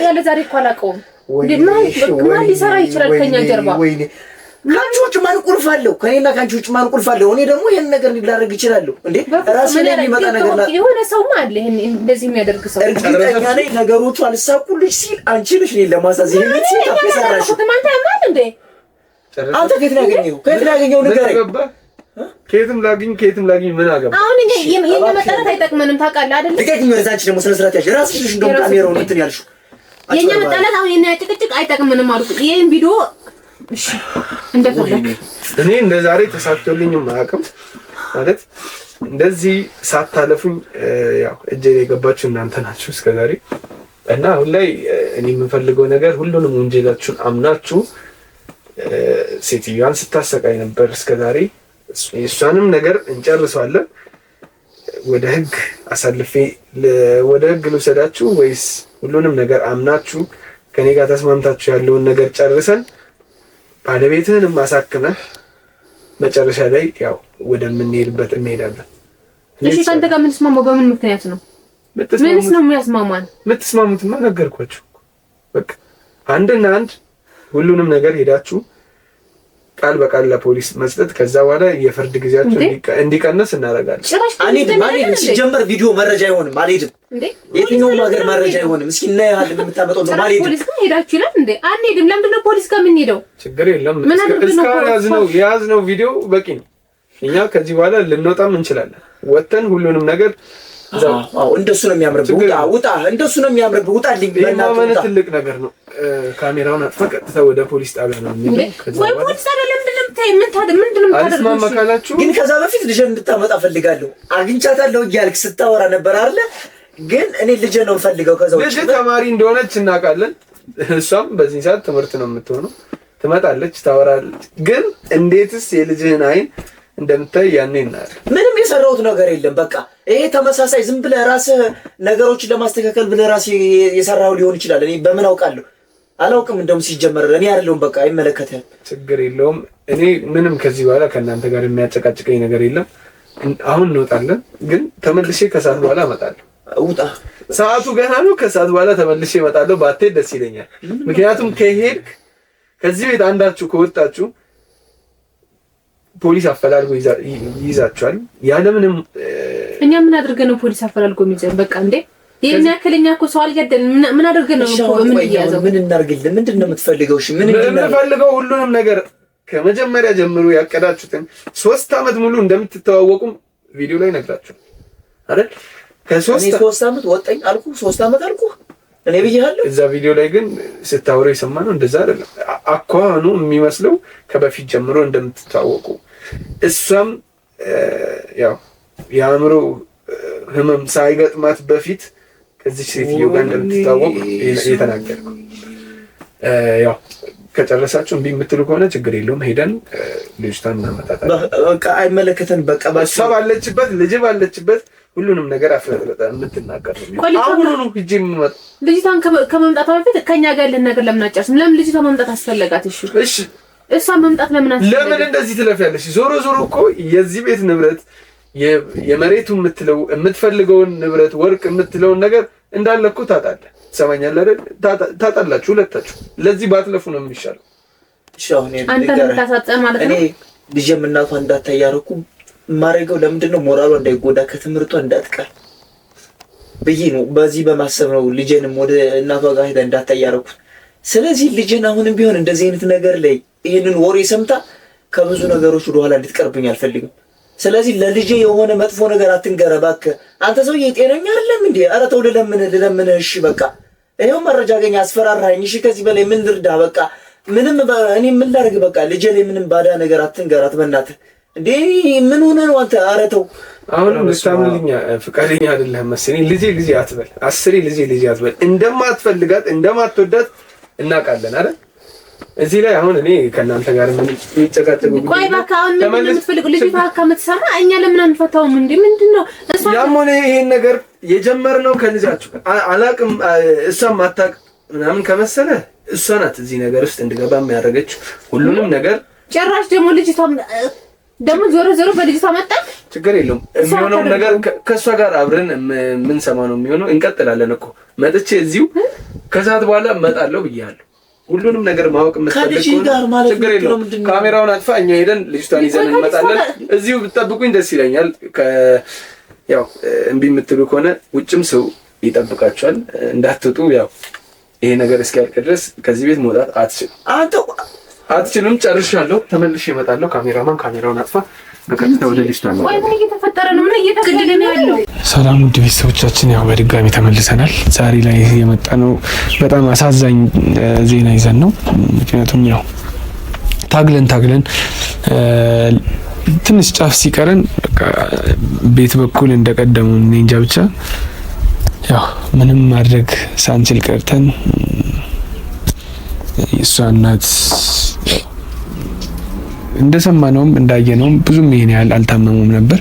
ያለ ዛሬ እኮ አላውቀውም። ማን ሊሰራ ይችላል ከኛ ጀርባ? ካንቺ ውጭ ማን ቁልፍ አለው? ከኔና ካንቺ ውጭ ማን ቁልፍ አለው? እኔ ደግሞ ይሄን ነገር ሊላረግ ይችላል እንዴ? ራስ ላይ የሚመጣ ነገር ነው። የሆነ ሰውማ አለ ይሄን እንደዚህ የሚያደርግ ሰው። እርግጠኛ ነኝ ነገሮቹ አልሳኩልሽ ሲል አንቺ ነሽ እኔን ለማሳዝ ይሄን ሲል ታፈሰራሽ። አንተ ከየት ያገኘው ነገር ከየትም ላግኝ ምን አገባ? አሁን የኛ መጣላት አይጠቅመንም ታውቃለህ አይደል? ልቀቂኝ። ወደዛች ደግሞ ስነ ስርዓት ያዥ። ራስሽ ነሽ እንደውም ካሜራውን እንትን ያልሽው። የኛ መጣላት አሁን የኛ ጭቅጭቅ አይጠቅመንም አልኩ። ይሄን ቪዲዮ እሺ እንደፈለክ እኔ እንደዛሬ ተሳክቶልኝም አያውቅም ማለት እንደዚህ ሳታለፉኝ ያው እጄ ላይ የገባችሁ እናንተ ናችሁ እስከዛሬ እና አሁን ላይ እኔ የምፈልገው ነገር ሁሉንም ወንጀላችሁን አምናችሁ ሴትዮዋን ስታሰቃይ ነበር እስከዛሬ እሷንም ነገር እንጨርሰዋለን። ወደ ህግ አሳልፌ ወደ ህግ ልውሰዳችሁ ወይስ ሁሉንም ነገር አምናችሁ ከኔ ጋር ተስማምታችሁ ያለውን ነገር ጨርሰን ባለቤትህንም ማሳከመህ መጨረሻ ላይ ያው ወደምንሄድበት እንሄዳለን? እሺ ካንተ ጋር የምንስማማው በምን ምክንያት ነው? ምንስ ነው የሚያስማማን? የምትስማሙትማ ነገርኳችሁ። በቃ አንድና አንድ ሁሉንም ነገር ሄዳችሁ ቃል በቃል ለፖሊስ መስጠት፣ ከዛ በኋላ የፍርድ ጊዜያችሁ እንዲቀነስ እናደርጋለን። አልሄድም። ሲጀመር ቪዲዮ መረጃ አይሆንም። አልሄድም። የትኛውም ሀገር መረጃ አይሆንም። እስኪ እናያለን የምታመጣው ነው። አልሄድም። ፖሊስ ጋር ሄዳችሁ ይላል እንዴ? አንሄድም። ለምንድን ነው ፖሊስ ጋር የምንሄደው? ችግር የለም። እስካሁን የያዝነው ቪዲዮ በቂ ነው። እኛ ከዚህ በኋላ ልንወጣም እንችላለን። ወተን ሁሉንም ነገር እንደሱ ነው የሚያምርብህ። ውጣ። እንደሱ ነው የሚያምርብህ። ውጣልኝ። በእናትህ ትልቅ ነገር ነው። ካሜራውን አጥፈህ ቀጥታ ወደ ፖሊስ ጣቢያ ነው የሚሄደው። ወይ ፖሊስ ጣቢያ ለምንድን ነው የምታይ? ምንድን ነው አልስማማ ካላችሁ ግን ከዛ በፊት ልጄን እንድታመጣ ፈልጋለሁ። አግኝቻታለሁ እያልክ ስታወራ ነበር አይደለ? ግን እኔ ልጄን ነው የምፈልገው። ከዛ ልጅ ተማሪ እንደሆነች እናውቃለን። እሷም በዚህ ሰዓት ትምህርት ነው የምትሆነው። ትመጣለች፣ ታወራለች። ግን እንዴትስ የልጅህን አይን እንደምታይ ያኔ እናያለን። ምንም የሰራሁት ነገር የለም። በቃ ይሄ ተመሳሳይ ዝም ብለህ ራስህ ነገሮችን ለማስተካከል ብለህ ራስህ የሰራኸው ሊሆን ይችላል። እኔ በምን አውቃለሁ? አላውቅም። እንደውም ሲጀመር እኔ አይደለሁም። በቃ አይመለከትህም። ችግር የለውም። እኔ ምንም ከዚህ በኋላ ከእናንተ ጋር የሚያጨቃጭቀኝ ነገር የለም። አሁን እንወጣለን፣ ግን ተመልሼ ከሰዓት በኋላ እመጣለሁ። ውጣ። ሰዓቱ ገና ነው። ከሰዓት በኋላ ተመልሼ እመጣለሁ። ባትሄድ ደስ ይለኛል። ምክንያቱም ከሄድክ ከዚህ ቤት አንዳችሁ ከወጣችሁ ፖሊስ አፈላልጎ ይይዛችኋል። ያለምንም እኛ ምን አድርገን ነው ፖሊስ አፈላልጎ የሚይዘን? በቃ እንዴ ይሄን ያክልኛ እኮ ሰው አልገደልን። ምን አድርገን ነው ምን ይያዘው? ምን እናርግልህ? ምንድን ነው የምትፈልገው? እሺ ምን እንፈልገው? ሁሉንም ነገር ከመጀመሪያ ጀምሮ ያቀዳችሁትን 3 አመት ሙሉ እንደምትተዋወቁም ቪዲዮ ላይ ነግራችኋል አይደል? ከ3 አመት ወጣኝ አልኩ። 3 አመት አልኩ እኔ ብዬሃለሁ። እዛ ቪዲዮ ላይ ግን ስታወሩ የሰማነው እንደዛ አይደለም። አኳኑ የሚመስለው ከበፊት ጀምሮ እንደምትተዋወቁ እሷም ያው የአእምሮ ህመም ሳይገጥማት በፊት ከዚህ ሴትዮ ጋር እንደምትተዋወቅ የተናገርኩ። ያው ከጨረሳችሁ እምቢ የምትሉ ከሆነ ችግር የለውም፣ ሄደን ልጅቷን እናመጣታለን። በቃ አይመለከተን። በቃ እሷ ባለችበት ልጅ ባለችበት ሁሉንም ነገር አፍረጥረጣ የምትናገር ነው። አሁን ነው ሂጂ የምመጣ ልጅቷን ከመምጣቷ በፊት ከኛ ጋር ነገር ለምን አጨርስም? ለምን ልጅቷ መምጣት አስፈለጋት? እሺ እሷ መምጣት ለምን አስፈለጋት? ለምን እንደዚህ ትለፊያለሽ? ዞሮ እኮ የዚህ ቤት ንብረት የመሬቱ የምትለው የምትፈልገውን ንብረት ወርቅ የምትለውን ነገር እንዳለ እኮ ታጣለህ። ሰማኛለህ አይደል? ታጣላችሁ ሁለታችሁ። ለዚህ ባትለፉ ነው የሚሻለው። እሺ አሁን አንተ ልታሳጠን ማለት ነው። እኔ ልጄም እናቷ እንዳታያረኩ ማረገው ለምንድን ነው? ሞራሏ እንዳይጎዳ ከትምህርቷ እንዳትቀር ብዬ ነው። በዚህ በማሰብ ነው ልጄንም ወደ እናቷ ጋር ሄዳ እንዳታያረኩት። ስለዚህ ልጄን አሁንም ቢሆን እንደዚህ አይነት ነገር ላይ ይሄንን ወሬ ሰምታ ከብዙ ነገሮች ወደ ኋላ እንድትቀርብኝ አልፈልግም። ስለዚህ ለልጄ የሆነ መጥፎ ነገር አትንገረ እባክህ። አንተ ሰውዬ ጤነኛ አይደለም እንዴ? ኧረ ተው ልለምንህ። እሺ በቃ ይሄው መረጃ አገኘ፣ አስፈራራኝ። እሺ ከዚህ በላይ ምን ልርዳ? በቃ ምንም እኔ ምን ላድርግ? በቃ ልጄ ላይ ምንም ባዳ ነገር አትንገራት በእናትህ። እንዴ ምን ሆነ ነው አንተ? ኧረ ተው። አሁንም ልታምልኝ ፍቃደኛ አይደለህም መሰለኝ። ልጄ አትበል፣ 10 ልጄ አትበል። እንደማትፈልጋት እንደማትወዳት እናውቃለን አይደል? እዚህ ላይ አሁን እኔ ከእናንተ ጋር ምን የሚጨቃጨቁ ቆይ እባክህ አሁን ምን እንደምትፈልጉ ልጅ ከምትሰማ እኛ ለምን አንፈታውም እንዴ? ምንድነው እሷ ያሞኔ ይሄን ነገር የጀመርነው ከልጃችሁ አላቅም እሷም አታቅ ምናምን ከመሰለ እሷ ናት እዚህ ነገር ውስጥ እንድገባ የሚያደርገችው ሁሉንም ነገር ጭራሽ ደግሞ ዞሮ በልጅቷ መጣ። ችግር የለውም የሚሆነው ነገር ከእሷ ጋር አብረን ምን ሰማ ነው የሚሆነው። እንቀጥላለን እኮ መጥቼ እዚሁ ከሰዓት በኋላ እመጣለሁ ብያለሁ። ሁሉንም ነገር ማወቅ የምትፈልግ ችግር የለውም። ካሜራውን አጥፋ፣ እኛ ሄደን ልጅቷን ይዘን እንመጣለን። እዚሁ ብትጠብቁኝ ደስ ይለኛል። ያው እምቢ የምትሉ ከሆነ ውጭም ሰው ይጠብቃችኋል። እንዳትወጡ። ያው ይሄ ነገር እስኪያልቅ ድረስ ከዚህ ቤት መውጣት አትችሉም። ጨርሻለሁ። ተመልሼ እመጣለሁ። ካሜራማን ካሜራውን አጥፋ። በቀጥታ ወደ ልጅቷ ነው። ወይ ምን እየተፈጠረ ነው? ምን እየተገደለ ነው ያለው? ሰላም ውድ ቤተሰቦቻችን፣ ያው በድጋሚ ተመልሰናል። ዛሬ ላይ የመጣ ነው በጣም አሳዛኝ ዜና ይዘን ነው። ምክንያቱም ያው ታግለን ትንሽ ጫፍ ሲቀረን በቃ ቤት በኩል እንደቀደሙ እንጃ ብቻ ያው ምንም ማድረግ ሳንችል ቀርተን እሷ እናት እንደሰማነውም እንዳየነውም ብዙም ይሄን ያህል አልታመሙም ነበር።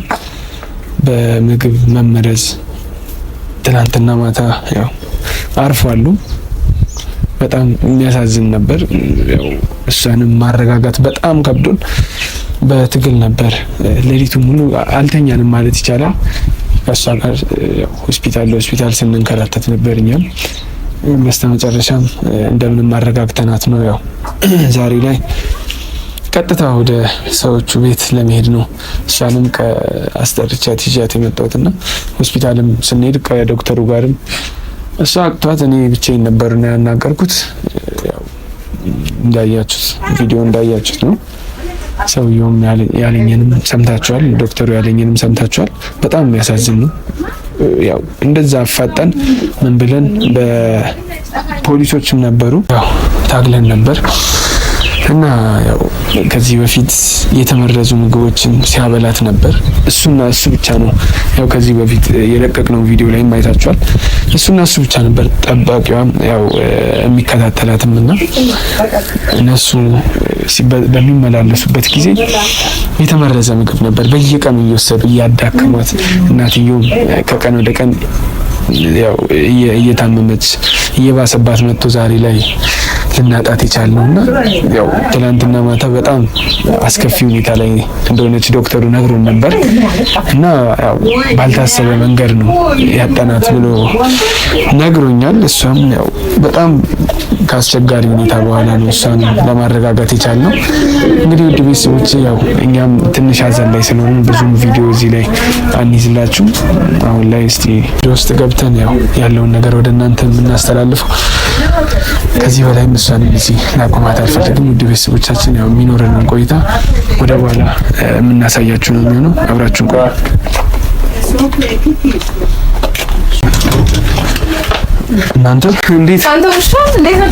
በምግብ መመረዝ ትናንትና ማታ ያው አርፏሉ። በጣም የሚያሳዝን ነበር። ያው እሷንም ማረጋጋት በጣም ከብዶን በትግል ነበር። ሌሊቱን ሙሉ አልተኛንም ማለት ይቻላል። ከእሷ ጋር ሆስፒታል ስንንከራተት ነበር። እኛም በስተመጨረሻም እንደምንም ማረጋግተናት ነው ያው ዛሬ ላይ ቀጥታ ወደ ሰዎቹ ቤት ለመሄድ ነው። እሷንም ከአስጠርቻት ይዣት የመጣሁትና ሆስፒታልም ስንሄድ ከዶክተሩ ጋርም እሷ አቅቷት እኔ ብቻዬን ነበር ነው ያናገርኩት። ያው እንዳያችሁት ቪዲዮ እንዳያችሁት ነው። ሰውየውም ያለኝንም ሰምታችኋል፣ ዶክተሩ ያለኝንም ሰምታችኋል። በጣም የሚያሳዝን ነው። ያው እንደዛ አፋጠን ምን ብለን በፖሊሶችም ነበሩ ያው ታግለን ነበር እና ያው ከዚህ በፊት የተመረዙ ምግቦችን ሲያበላት ነበር። እሱና እሱ ብቻ ነው ያው ከዚህ በፊት የለቀቅነው ቪዲዮ ላይ ማየታችኋል። እሱና እሱ ብቻ ነበር ጠባቂዋም ያው የሚከታተላትም እና እነሱ በሚመላለሱበት ጊዜ የተመረዘ ምግብ ነበር በየቀኑ እየወሰዱ እያዳከሟት፣ እናትየው ከቀን ወደ ቀን ያው እየታመመች እየባሰባት መጥቶ ዛሬ ላይ ልናጣት የቻልነውና ያው ትናንትና ማታ በጣም አስከፊ ሁኔታ ላይ እንደሆነች ዶክተሩ ነግሮን ነበር እና ያው ባልታሰበ መንገድ ነው ያጠናት ብሎ ነግሮኛል። እሷም ያው በጣም ከአስቸጋሪ ሁኔታ በኋላ ነው እሷን ለማረጋጋት የቻልነው። እንግዲህ ውድ ቤተሰቦች ያው እኛም ትንሽ ሀዘን ላይ ስለሆነ ብዙም ቪዲዮ እዚህ ላይ አንይዝላችሁ። አሁን ላይ እስቲ ውስጥ ገብተን ያው ያለውን ነገር ወደ እናንተ የምናስተላልፈው ከዚህ በላይ እሷን እዚህ ላቆማት አልፈልግም። ውድ ቤተሰቦቻችን ያው የሚኖረንን ቆይታ ወደ በኋላ የምናሳያችሁ ነው የሚሆነው። አብራችሁን ቆዩ። እናንተ እንዴት ነው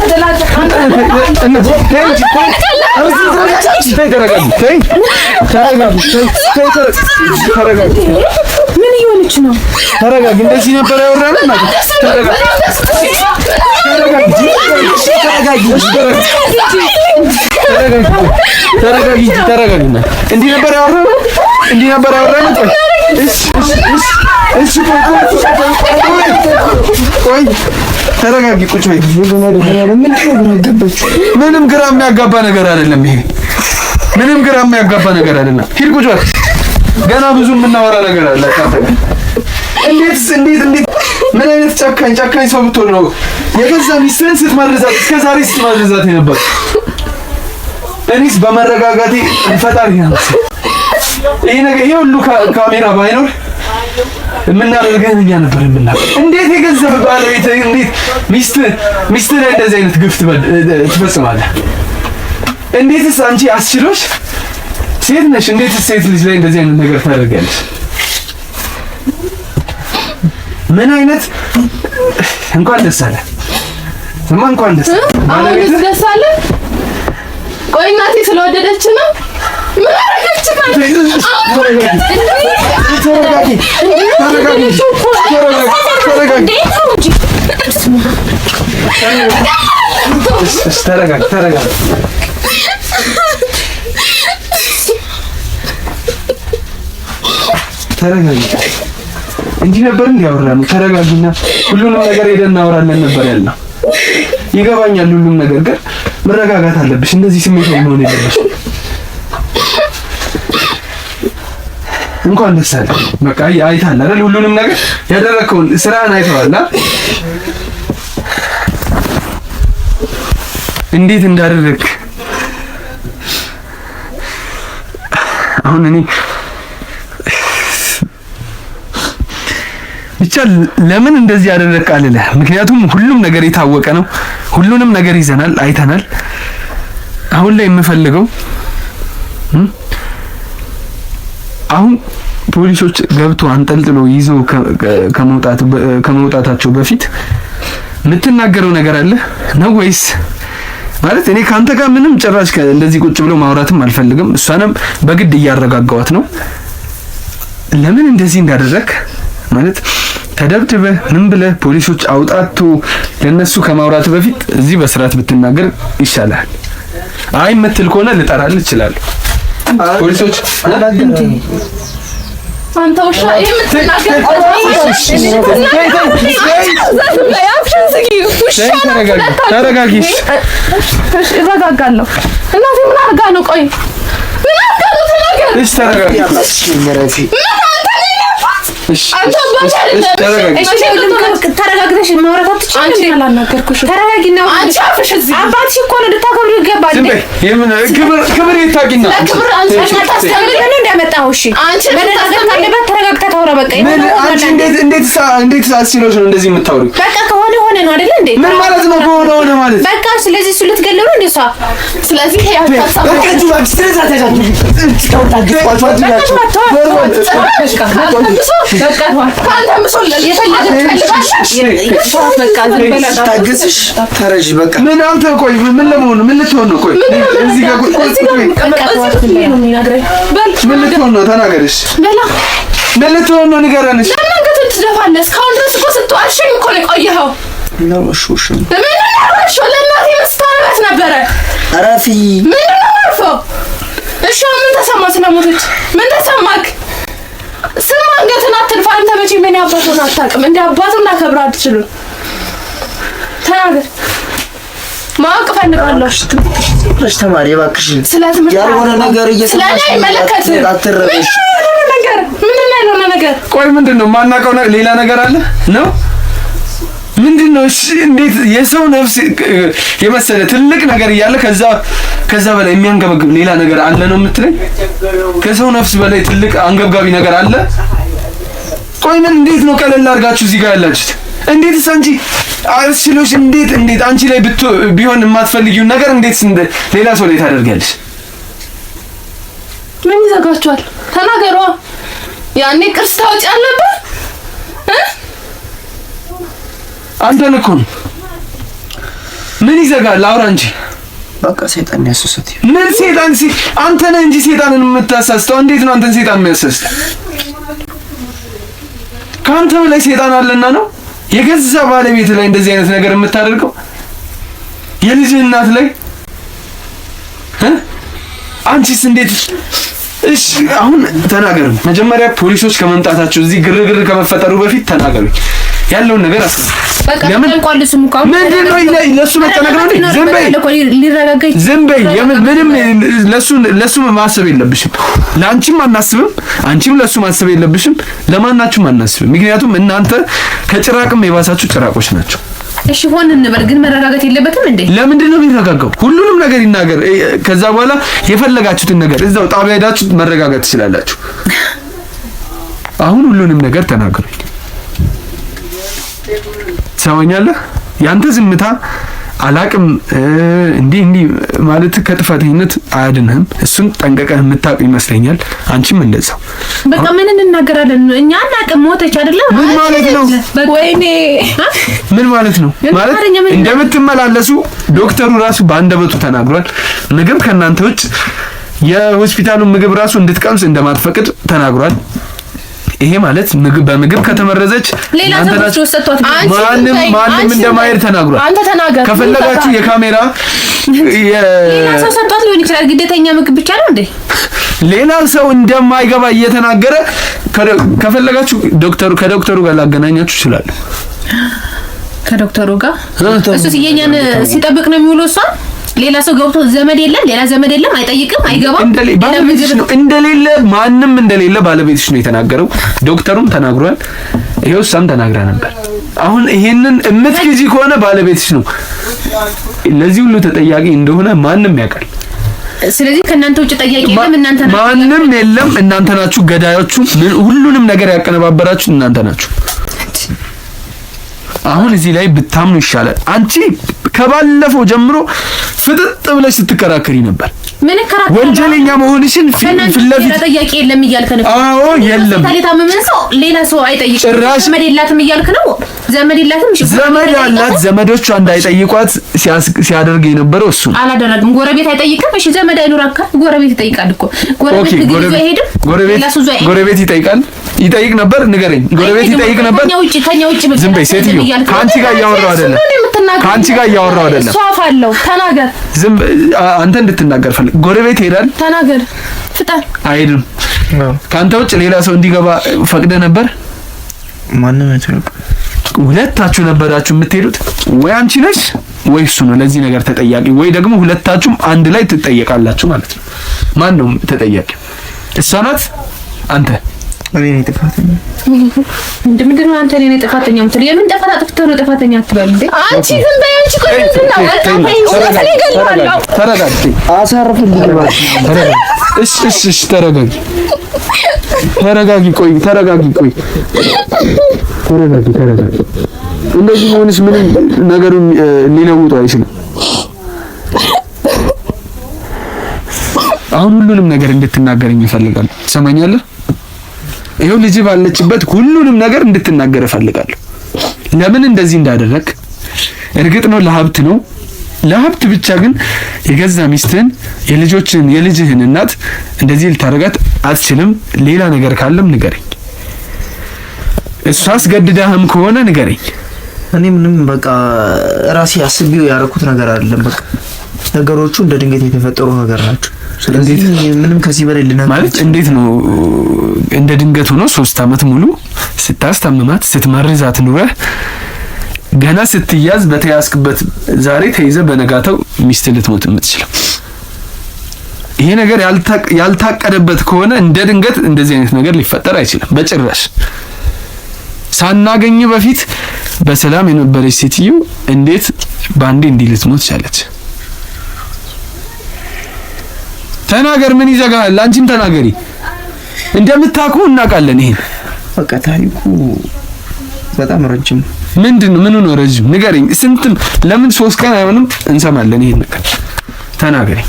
ተደላቀ ምን እየሆነች ነው? ተረጋጊ። እንደዚህ ነበር ያወራነው ማለት ተረጋጊ። እንዲህ ነበር ያወራነው። እሺ ቆይ ተረጋጊ፣ ቁጭ በይ። ምንም ግራ የሚያጋባ ነገር አይደለም ይሄ። ምንም ግራ የሚያጋባ ነገር አይደለም። ሂድ ቁጭ በይ። ገና ብዙ የምናወራ ነገር አለ። እንዴት ምን አይነት ጨካኝ ሰው ብትሆን ነው የገዛ ሚስትህን ስትመርዛት እስከዛሬ ስትመርዛት የነበር? እኔስ በመረጋጋቴ ፈጣሪ ነው። ይሄ ሁሉ ካሜራ ባይኖር የምናደርገን እኛ ነበር የምናውቀው። እንዴት የገንዘብ ባለቤት እንዴት ሚስት ላይ እንደዚህ አይነት ግፍ ትፈጽማለህ? እንዴትስ አንቺ አስችሎሽ ሴት ነሽ፣ እንዴትስ ሴት ልጅ ላይ እንደዚህ አይነት ነገር ታደርጊያለሽ? ምን አይነት እንኳን ደስ አለ ስማ፣ እንኳን ደስ አለ ደስ አለ። ቆይ እናቴ ስለወደደች ነው ምን አረገች? እንጂ ነበር እንዲያወራነው። ተረጋጊና ሁሉንም ነገር ሄደን እናወራለን ነበር ያልነው። ይገባኛል ሁሉም ነገር፣ ግን መረጋጋት አለብሽ። እንደዚህ ስሜታዊ መሆን የለብሽ። እንኳን ደስ አለህ። በቃ አይተሃል አይደል? ሁሉንም ነገር ያደረከውን ስራህን አይተዋል። እንዴት እንዳደረክ አሁን እኔ ብቻ ለምን እንደዚህ ያደረክ አልልህ። ምክንያቱም ሁሉም ነገር የታወቀ ነው። ሁሉንም ነገር ይዘናል፣ አይተናል። አሁን ላይ የምፈልገው አሁን ፖሊሶች ገብቶ አንጠልጥሎ ይዞ ከመውጣታቸው በፊት የምትናገረው ነገር አለ ነው ወይስ? ማለት እኔ ካንተ ጋር ምንም ጭራሽ እንደዚህ ቁጭ ብሎ ማውራትም አልፈልግም። እሷንም በግድ እያረጋጋዋት ነው። ለምን እንደዚህ እንዳደረክ ማለት ተደብድበህ ምን ብለህ ፖሊሶች አውጣቶ ለነሱ ከማውራት በፊት እዚህ በስርዓት ብትናገር ይሻላል። አይ የምትል ከሆነ ልጠራልህ እችላለሁ። ፖሊሶች አንተ ውሻ የምትናገር ተረጋጊ። እረጋጋለሁ። እናቴ ምን አድርጋ ነው? ቆይ ምን አድርጋ ነው? ተናገር። እሺ ተረጋጊ። ተረጋግተሽ ማውራት አትችይም። አላናገርኩሽም። ተረጋጊና አንቺ አፍሽ እዚህ አባትሽ እኮ ነው ልታከብሩ ይገባል። ክብር ይታቂና ለክብር አንቺ ታስተምሪ ነው እንደመጣው። እሺ አንቺ መነጋገር ካለበት ተረጋግታ ታውራ። በቃ አንቺ እንዴት ሳስችሎሽ ነው እንደዚህ የምታወሪ? በቃ ከሆነ ሆነ ነው አይደል እንዴ? ምን ማለት ነው ከሆነ ሆነ ማለት? በቃ ስለዚህ እሱ ልትገለው ነው እንደሷ። ስለዚህ ያው ታሳብ በቃ ጁባክ ስለዛታጃት ምን አንተ ቆይ ምን ለመሆኑ ምን ልትሆን ነው? ቆይ እዚህ ጋር ምን ልትሆን ነው? ተናገርሽ። ምን ልትሆን ነው? ንገረንሽ። ለምን አንገቱን ትደፋለህ? እስካሁን ድረስ እኮ ስትዋሽኝ እኮ ነው የቆየኸው። ለእናቴ መስታወት ነበረ። አረፊ ምን ነው አርፈው? እሺ ምን ተሰማ? ስለሞተች ምን ተሰማክ? ስማ አንገትን አትልፋ። አንተ መቼ ምን ያባቱን አታውቅም። እንደ አባቱን ላከብር አትችሉም። ተናገር። ማወቅ እፈልጋለሁ። ትምህርት ተማሪ እባክሽ። ስለ ትምህርት ያልሆነ ነገር እየሰማሽ አትረበሽ። ምን ነገር? ቆይ ምንድነው? ማናውቀው ሌላ ነገር አለ ነው? ምንድነው? እሺ እንዴት የሰው ነፍስ የመሰለ ትልቅ ነገር እያለ ከዛ በላይ የሚያንገበግብ ሌላ ነገር አለ ነው የምትለኝ? ከሰው ነፍስ በላይ ትልቅ አንገብጋቢ ነገር አለ? ቆይ ምን እንዴት ነው ቀለል አድርጋችሁ እዚህ ጋር ያላችሁት? እንዴትስ አንቺ አርሽሎሽ እንዴት አንቺ ላይ ቢሆን የማትፈልጊው ነገር እንዴት ሌላ ሰው ላይ ታደርጊያለሽ? ምን ይዘጋችኋል? ተናገሯ። ያኔ ቅርስ ታውጪ አልነበር? አንተን እኮ ነው። ምን ይዘጋል? አውራ እንጂ። በቃ ሰይጣን ያሰሰት። ምን ሰይጣን? አንተ ነህ እንጂ ሰይጣንን የምታሳስተው። እንዴት ነው አንተን ሰይጣን የሚያሳስተው? ከአንተ በላይ ሰይጣን አለና ነው የገዛ ባለቤት ላይ እንደዚህ አይነት ነገር የምታደርገው? የልጅ እናት ላይ አንቺስ እንዴት? እሺ አሁን ተናገሩ። መጀመሪያ ፖሊሶች ከመምጣታቸው እዚህ ግርግር ከመፈጠሩ በፊት ተናገሩ። ያለውን ነገር አስቀምጥ። በቃ ተንቋል። ስሙ ካው ምንድነው ለሱ መጨነቅ ነው? ዝም በይ። ምንም ለሱ ማሰብ የለብሽም። ለአንቺም አናስብም፣ አንቺም ለሱ ማሰብ የለብሽም። ለማናችሁም አናስብም። ምክንያቱም እናንተ ከጭራቅም የባሳችሁ ጭራቆች ናቸው። እሺ ሆን እንበል፣ ግን መረጋጋት የለበትም እንዴ? ለምንድን ነው የሚረጋጋው? ሁሉንም ነገር ይናገር። ከዛ በኋላ የፈለጋችሁትን ነገር እዛው ጣቢያ ሄዳችሁ መረጋጋት ትችላላችሁ። አሁን ሁሉንም ነገር ተናገሩኝ። ሰማኛለህ? ያንተ ዝምታ አላቅም እንዲህ ማለት ከጥፋተኝነት አያድንህም። እሱን ጠንቀቀህ የምታውቅ ይመስለኛል። አንቺም እንደዛው። በቃ ምን እንናገራለን? እኛ አናውቅም። ሞተች አይደለም? ምን ማለት ነው? ወይኔ ምን ማለት ነው? ማለት እንደምትመላለሱ ዶክተሩ ራሱ በአንደበቱ ተናግሯል። ምግብ ከእናንተ ውጭ የሆስፒታሉን ምግብ ራሱ እንድትቀምስ እንደማትፈቅድ ተናግሯል። ይሄ ማለት በምግብ ከተመረዘች ሌላ ሰው ሰጥቷት ማንም እንደማይር ተናግሯል። አንተ ተናገር። ከፈለጋችሁ የካሜራ ሌላ ሰው ሰጥቷት ሊሆን ይችላል። ግዴተኛ ምግብ ብቻ ነው እንዴ? ሌላ ሰው እንደማይገባ እየተናገረ ከፈለጋችሁ ከዶክተሩ ጋር ላገናኛችሁ ይችላል። ከዶክተሩ ጋር እሱ የኛን ሲጠብቅ ነው የሚውለው። እሷ ሌላ ሰው ገብቶ ዘመድ የለም አይጠይቅም አይገባም እንደሌለ ማንም እንደሌለ ባለቤትሽ ነው የተናገረው። ዶክተሩም ተናግሯል። ይሄው እሷም ተናግራ ነበር። አሁን ይሄንን እምትክጂ ከሆነ ባለቤትሽ ነው ለዚህ ሁሉ ተጠያቂ እንደሆነ ማንም ያውቃል። ስለዚህ ከእናንተ ውጭ ጠያቂ የለም። እናንተ ናችሁ ማንም የለም። እናንተ ናችሁ ገዳዮቹ። ሁሉንም ነገር ያቀነባበራችሁ እናንተ ናችሁ። አሁን እዚህ ላይ ብታምኑ ይሻላል። አንቺ ከባለፈው ጀምሮ ፍጥጥ ብለሽ ስትከራከሪ ነበር። ምን ከራከረ? ወንጀለኛ መሆንሽን ፍለፊት ጠያቂ የለም እያልከ ነው። አዎ የለም። ታለታመመን ሰው ሌላ ሰው አይጠይቅም። ዘመድ የላትም እያልክ ነው። ዘመድ የላትም። ዘመድ ያላት ዘመዶቿ እንዳይጠይቋት ሲያደርግ የነበረው እሱ አላደረግም። ጎረቤት አይጠይቅም። እሺ ዘመድ አይኖራካ ጎረቤት ይጠይቃል እኮ። ጎረቤት ይጠይቅ ነበር። ንገረኝ። ጎረቤት ይጠይቅ ነበር። ከኛ ውጭ ዝም በይ ሴትዮ። ከአንቺ ጋር እያወራሁ አይደለም። ሷፋለሁ። ተናገር። ዝም አንተ እንድትናገር ፈልግ። ጎረቤት ይሄዳል። ተናገር። ፍጣን አይሄድም። ካንተ ውጭ ሌላ ሰው እንዲገባ ፈቅደ ነበር? ማንም አይተረክ። ሁለታችሁ ነበራችሁ የምትሄዱት። ወይ አንቺ ነሽ ወይ እሱ ነው ለዚህ ነገር ተጠያቂ፣ ወይ ደግሞ ሁለታችሁም አንድ ላይ ትጠየቃላችሁ ማለት ነው። ማን ነው ተጠያቂ? እሷ ናት? አንተ? እኔ ነኝ ጥፋተኛ። ምንድን ነው አንተ ነኝ ጥፋተኛ የምትለው? የምን ጥፋተኛ ነው ጥፋተኛ አትበል እንዴ? አንቺ ዝም በይ። አንቺ ቆይ ምንድን ነው? ተረጋጊ። አሳርፍልኝ ማለት ተረጋጊ። እሺ ተረጋጊ። ቆይ ተረጋጊ። እንደዚህ መሆንሽ ምንም ነገሩን ሊለውጡ አይችልም። አሁን ሁሉንም ነገር እንድትናገረኝ እፈልጋለሁ። ትሰማኛለህ? ይሄው ልጅ ባለችበት ሁሉንም ነገር እንድትናገር እፈልጋለሁ። ለምን እንደዚህ እንዳደረክ እርግጥ ነው ለሀብት ነው። ለሀብት ብቻ ግን የገዛ ሚስትህን የልጅህን እናት እንደዚህ ልታረጋት አትችልም። ሌላ ነገር ካለም ንገረኝ። እሷ አስገድዳህም ከሆነ ንገረኝ። እኔ ምንም በቃ ራሴ አስቤው ያደረኩት ነገር አይደለም። በቃ ነገሮቹ እንደ ድንገት የተፈጠሩ ነገር ናቸው። ስለዚህ ምንም ከዚህ በላይ ማለት እንዴት ነው እንደ ድንገት ሆኖ 3 አመት ሙሉ ስታስታምማት ስትመርዛት ኑረህ ገና ስትያዝ በተያዝክበት ዛሬ ተይዘ በነጋታው ሚስት ልትሞት የምትችለው? ይሄ ነገር ያልታቀደበት ከሆነ እንደ ድንገት እንደዚህ አይነት ነገር ሊፈጠር አይችልም በጭራሽ። ሳናገኝ በፊት በሰላም የነበረች ሴትዮ እንዴት ባንዴ እንዲህ ልትሞት ቻለች? ተናገር። ምን ይዘጋል? አንቺም ተናገሪ። እንደምታውቁ እናውቃለን። ይሄን በቃ ታሪኩ በጣም ረጅም። ምንድነው? ምን ነው ረጅም? ንገረኝ። ስንትም ለምን 3 ቀን አይሆንም እንሰማለን። ይሄን ነገር ተናገሪ።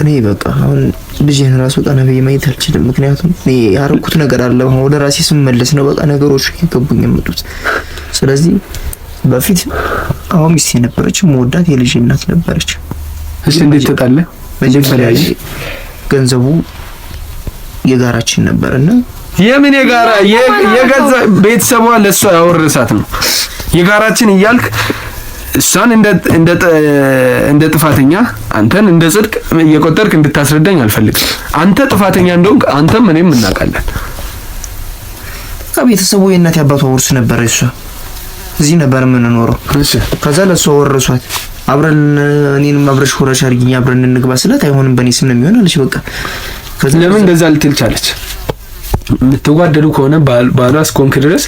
እኔ በቃ አሁን ልጅን ራሱ ቀና ብዬ ማየት አልችልም። ምክንያቱም እኔ ያረኩት ነገር አለ። አሁን ወደ ራሴ ስመለስ ነው በቃ ነገሮች ይገቡኝ የመጡት። ስለዚህ በፊት አሁን ሚስቴ ነበረች፣ መወዳት የልጅ እናት ነበረች። እሺ እንዴት ተጣለ? መጀመሪያ ገንዘቡ የጋራችን ነበርና የምን የጋራ የገዛ ቤተሰቧ ለሷ ያወረሳት ነው። የጋራችን እያልክ እሷን እንደ ጥፋተኛ አንተን እንደ ጽድቅ እየቆጠርክ እንድታስረዳኝ አልፈልግም። አንተ ጥፋተኛ እንደሆንክ አንተም እኔም እናውቃለን። ከቤተሰቡ የእናት ያባቷ ውርስ ነበር። እሷ እዚህ ነበር የምንኖረው። እሺ ከዛ ለሷ ወረሷት። አብረን እኔንም አብረሽ ወራሽ አድርጊኝ አብረን እንግባ ስላት አይሆንም በእኔ ስም ነው የሚሆን አለች። በቃ ከዛ ለምን እንደዛ ልትል ቻለች? የምትዋደዱ ከሆነ ባሏ እስከሆንክ ድረስ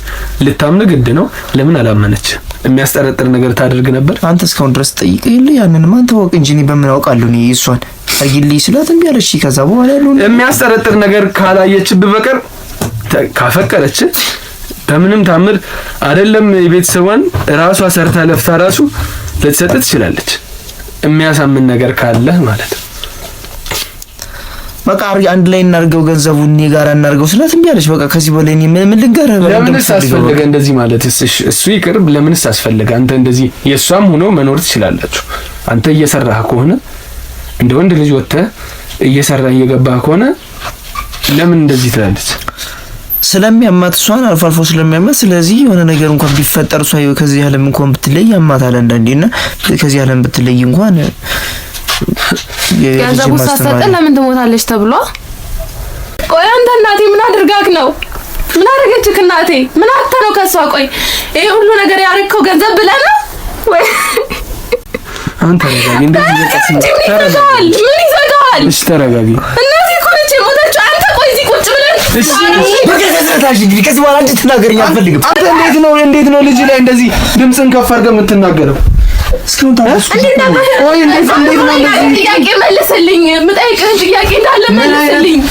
ልታምን ግድ ነው። ለምን አላመነች? የሚያስጠረጥር ነገር ታደርግ ነበር። አንተ እስካሁን ድረስ ጠይቀ የለ ያንንም አንተ ወቅ እንጂ እኔ በምን አውቃለሁ? እኔ እሷን አግልይ ስላት እምቢ አለች። ከዛ በኋላ ያለው የሚያስጠረጥር ነገር ካላየችብህ በቀር ካፈቀረች በምንም ታምር አይደለም የቤተሰቧን ራሷ ሰርታ ለፍታ ራሱ ልትሰጥ ትችላለች። የሚያሳምን ነገር ካለ ማለት ነው። በቃ አንድ ላይ እናርገው ገንዘቡን እኔ ጋር እናርገው ስላት እምቢ አለች። በቃ ከዚህ በላይ እኔ ምን ልንገር? ለምንስ አስፈለገ እንደዚህ ማለት? እሱ ይቅር፣ ለምንስ አስፈለገ? አንተ እንደዚህ የሷም ሆኖ መኖር ትችላላችሁ። አንተ እየሰራህ ከሆነ እንደ ወንድ ልጅ ወጥተህ እየሰራህ እየገባህ ከሆነ ለምን እንደዚህ ትላለች? ስለሚያማት እሷን አልፎ አልፎ ስለሚያማት፣ ስለዚህ የሆነ ነገር እንኳን ቢፈጠር እሷ ከዚህ ዓለም እንኳን ብትለይ ያማታል አንዳንዴና ከዚህ ዓለም ብትለይ እንኳን ገንዘቡ ሳሰጠ ለምን ትሞታለች ተብሎ። ቆይ አንተ እናቴ ምን አድርጋክ ነው? ምን አደረገችክ እናቴ? ምን አጥተ ነው ከሷ? ቆይ ይሄ ሁሉ ነገር ያረከው ገንዘብ ብለህ ነው ወይ? አንተ ተረጋጊ። እንደዚህ ተረጋጊ። ምን ይዘጋል? እሺ ተረጋጊ። እናቴ እኮ ነች የሞተችው። አንተ ቆይ እዚህ ቁጭ ብለን እሺ በከሰታሽ እንግዲህ ከዚህ በኋላ እንድትናገረኝ አልፈልግም። አንተ እንዴት ነው ልጅ ላይ እንደዚህ ድምፅን ከፍ አድርገህ የምትናገረው? እስካሁን ታውቁ እንዴት ነው እንደዚህ? ጥያቄ መልስልኝ። የምጠይቅህን ጥያቄ እንዳለ መልስልኝ።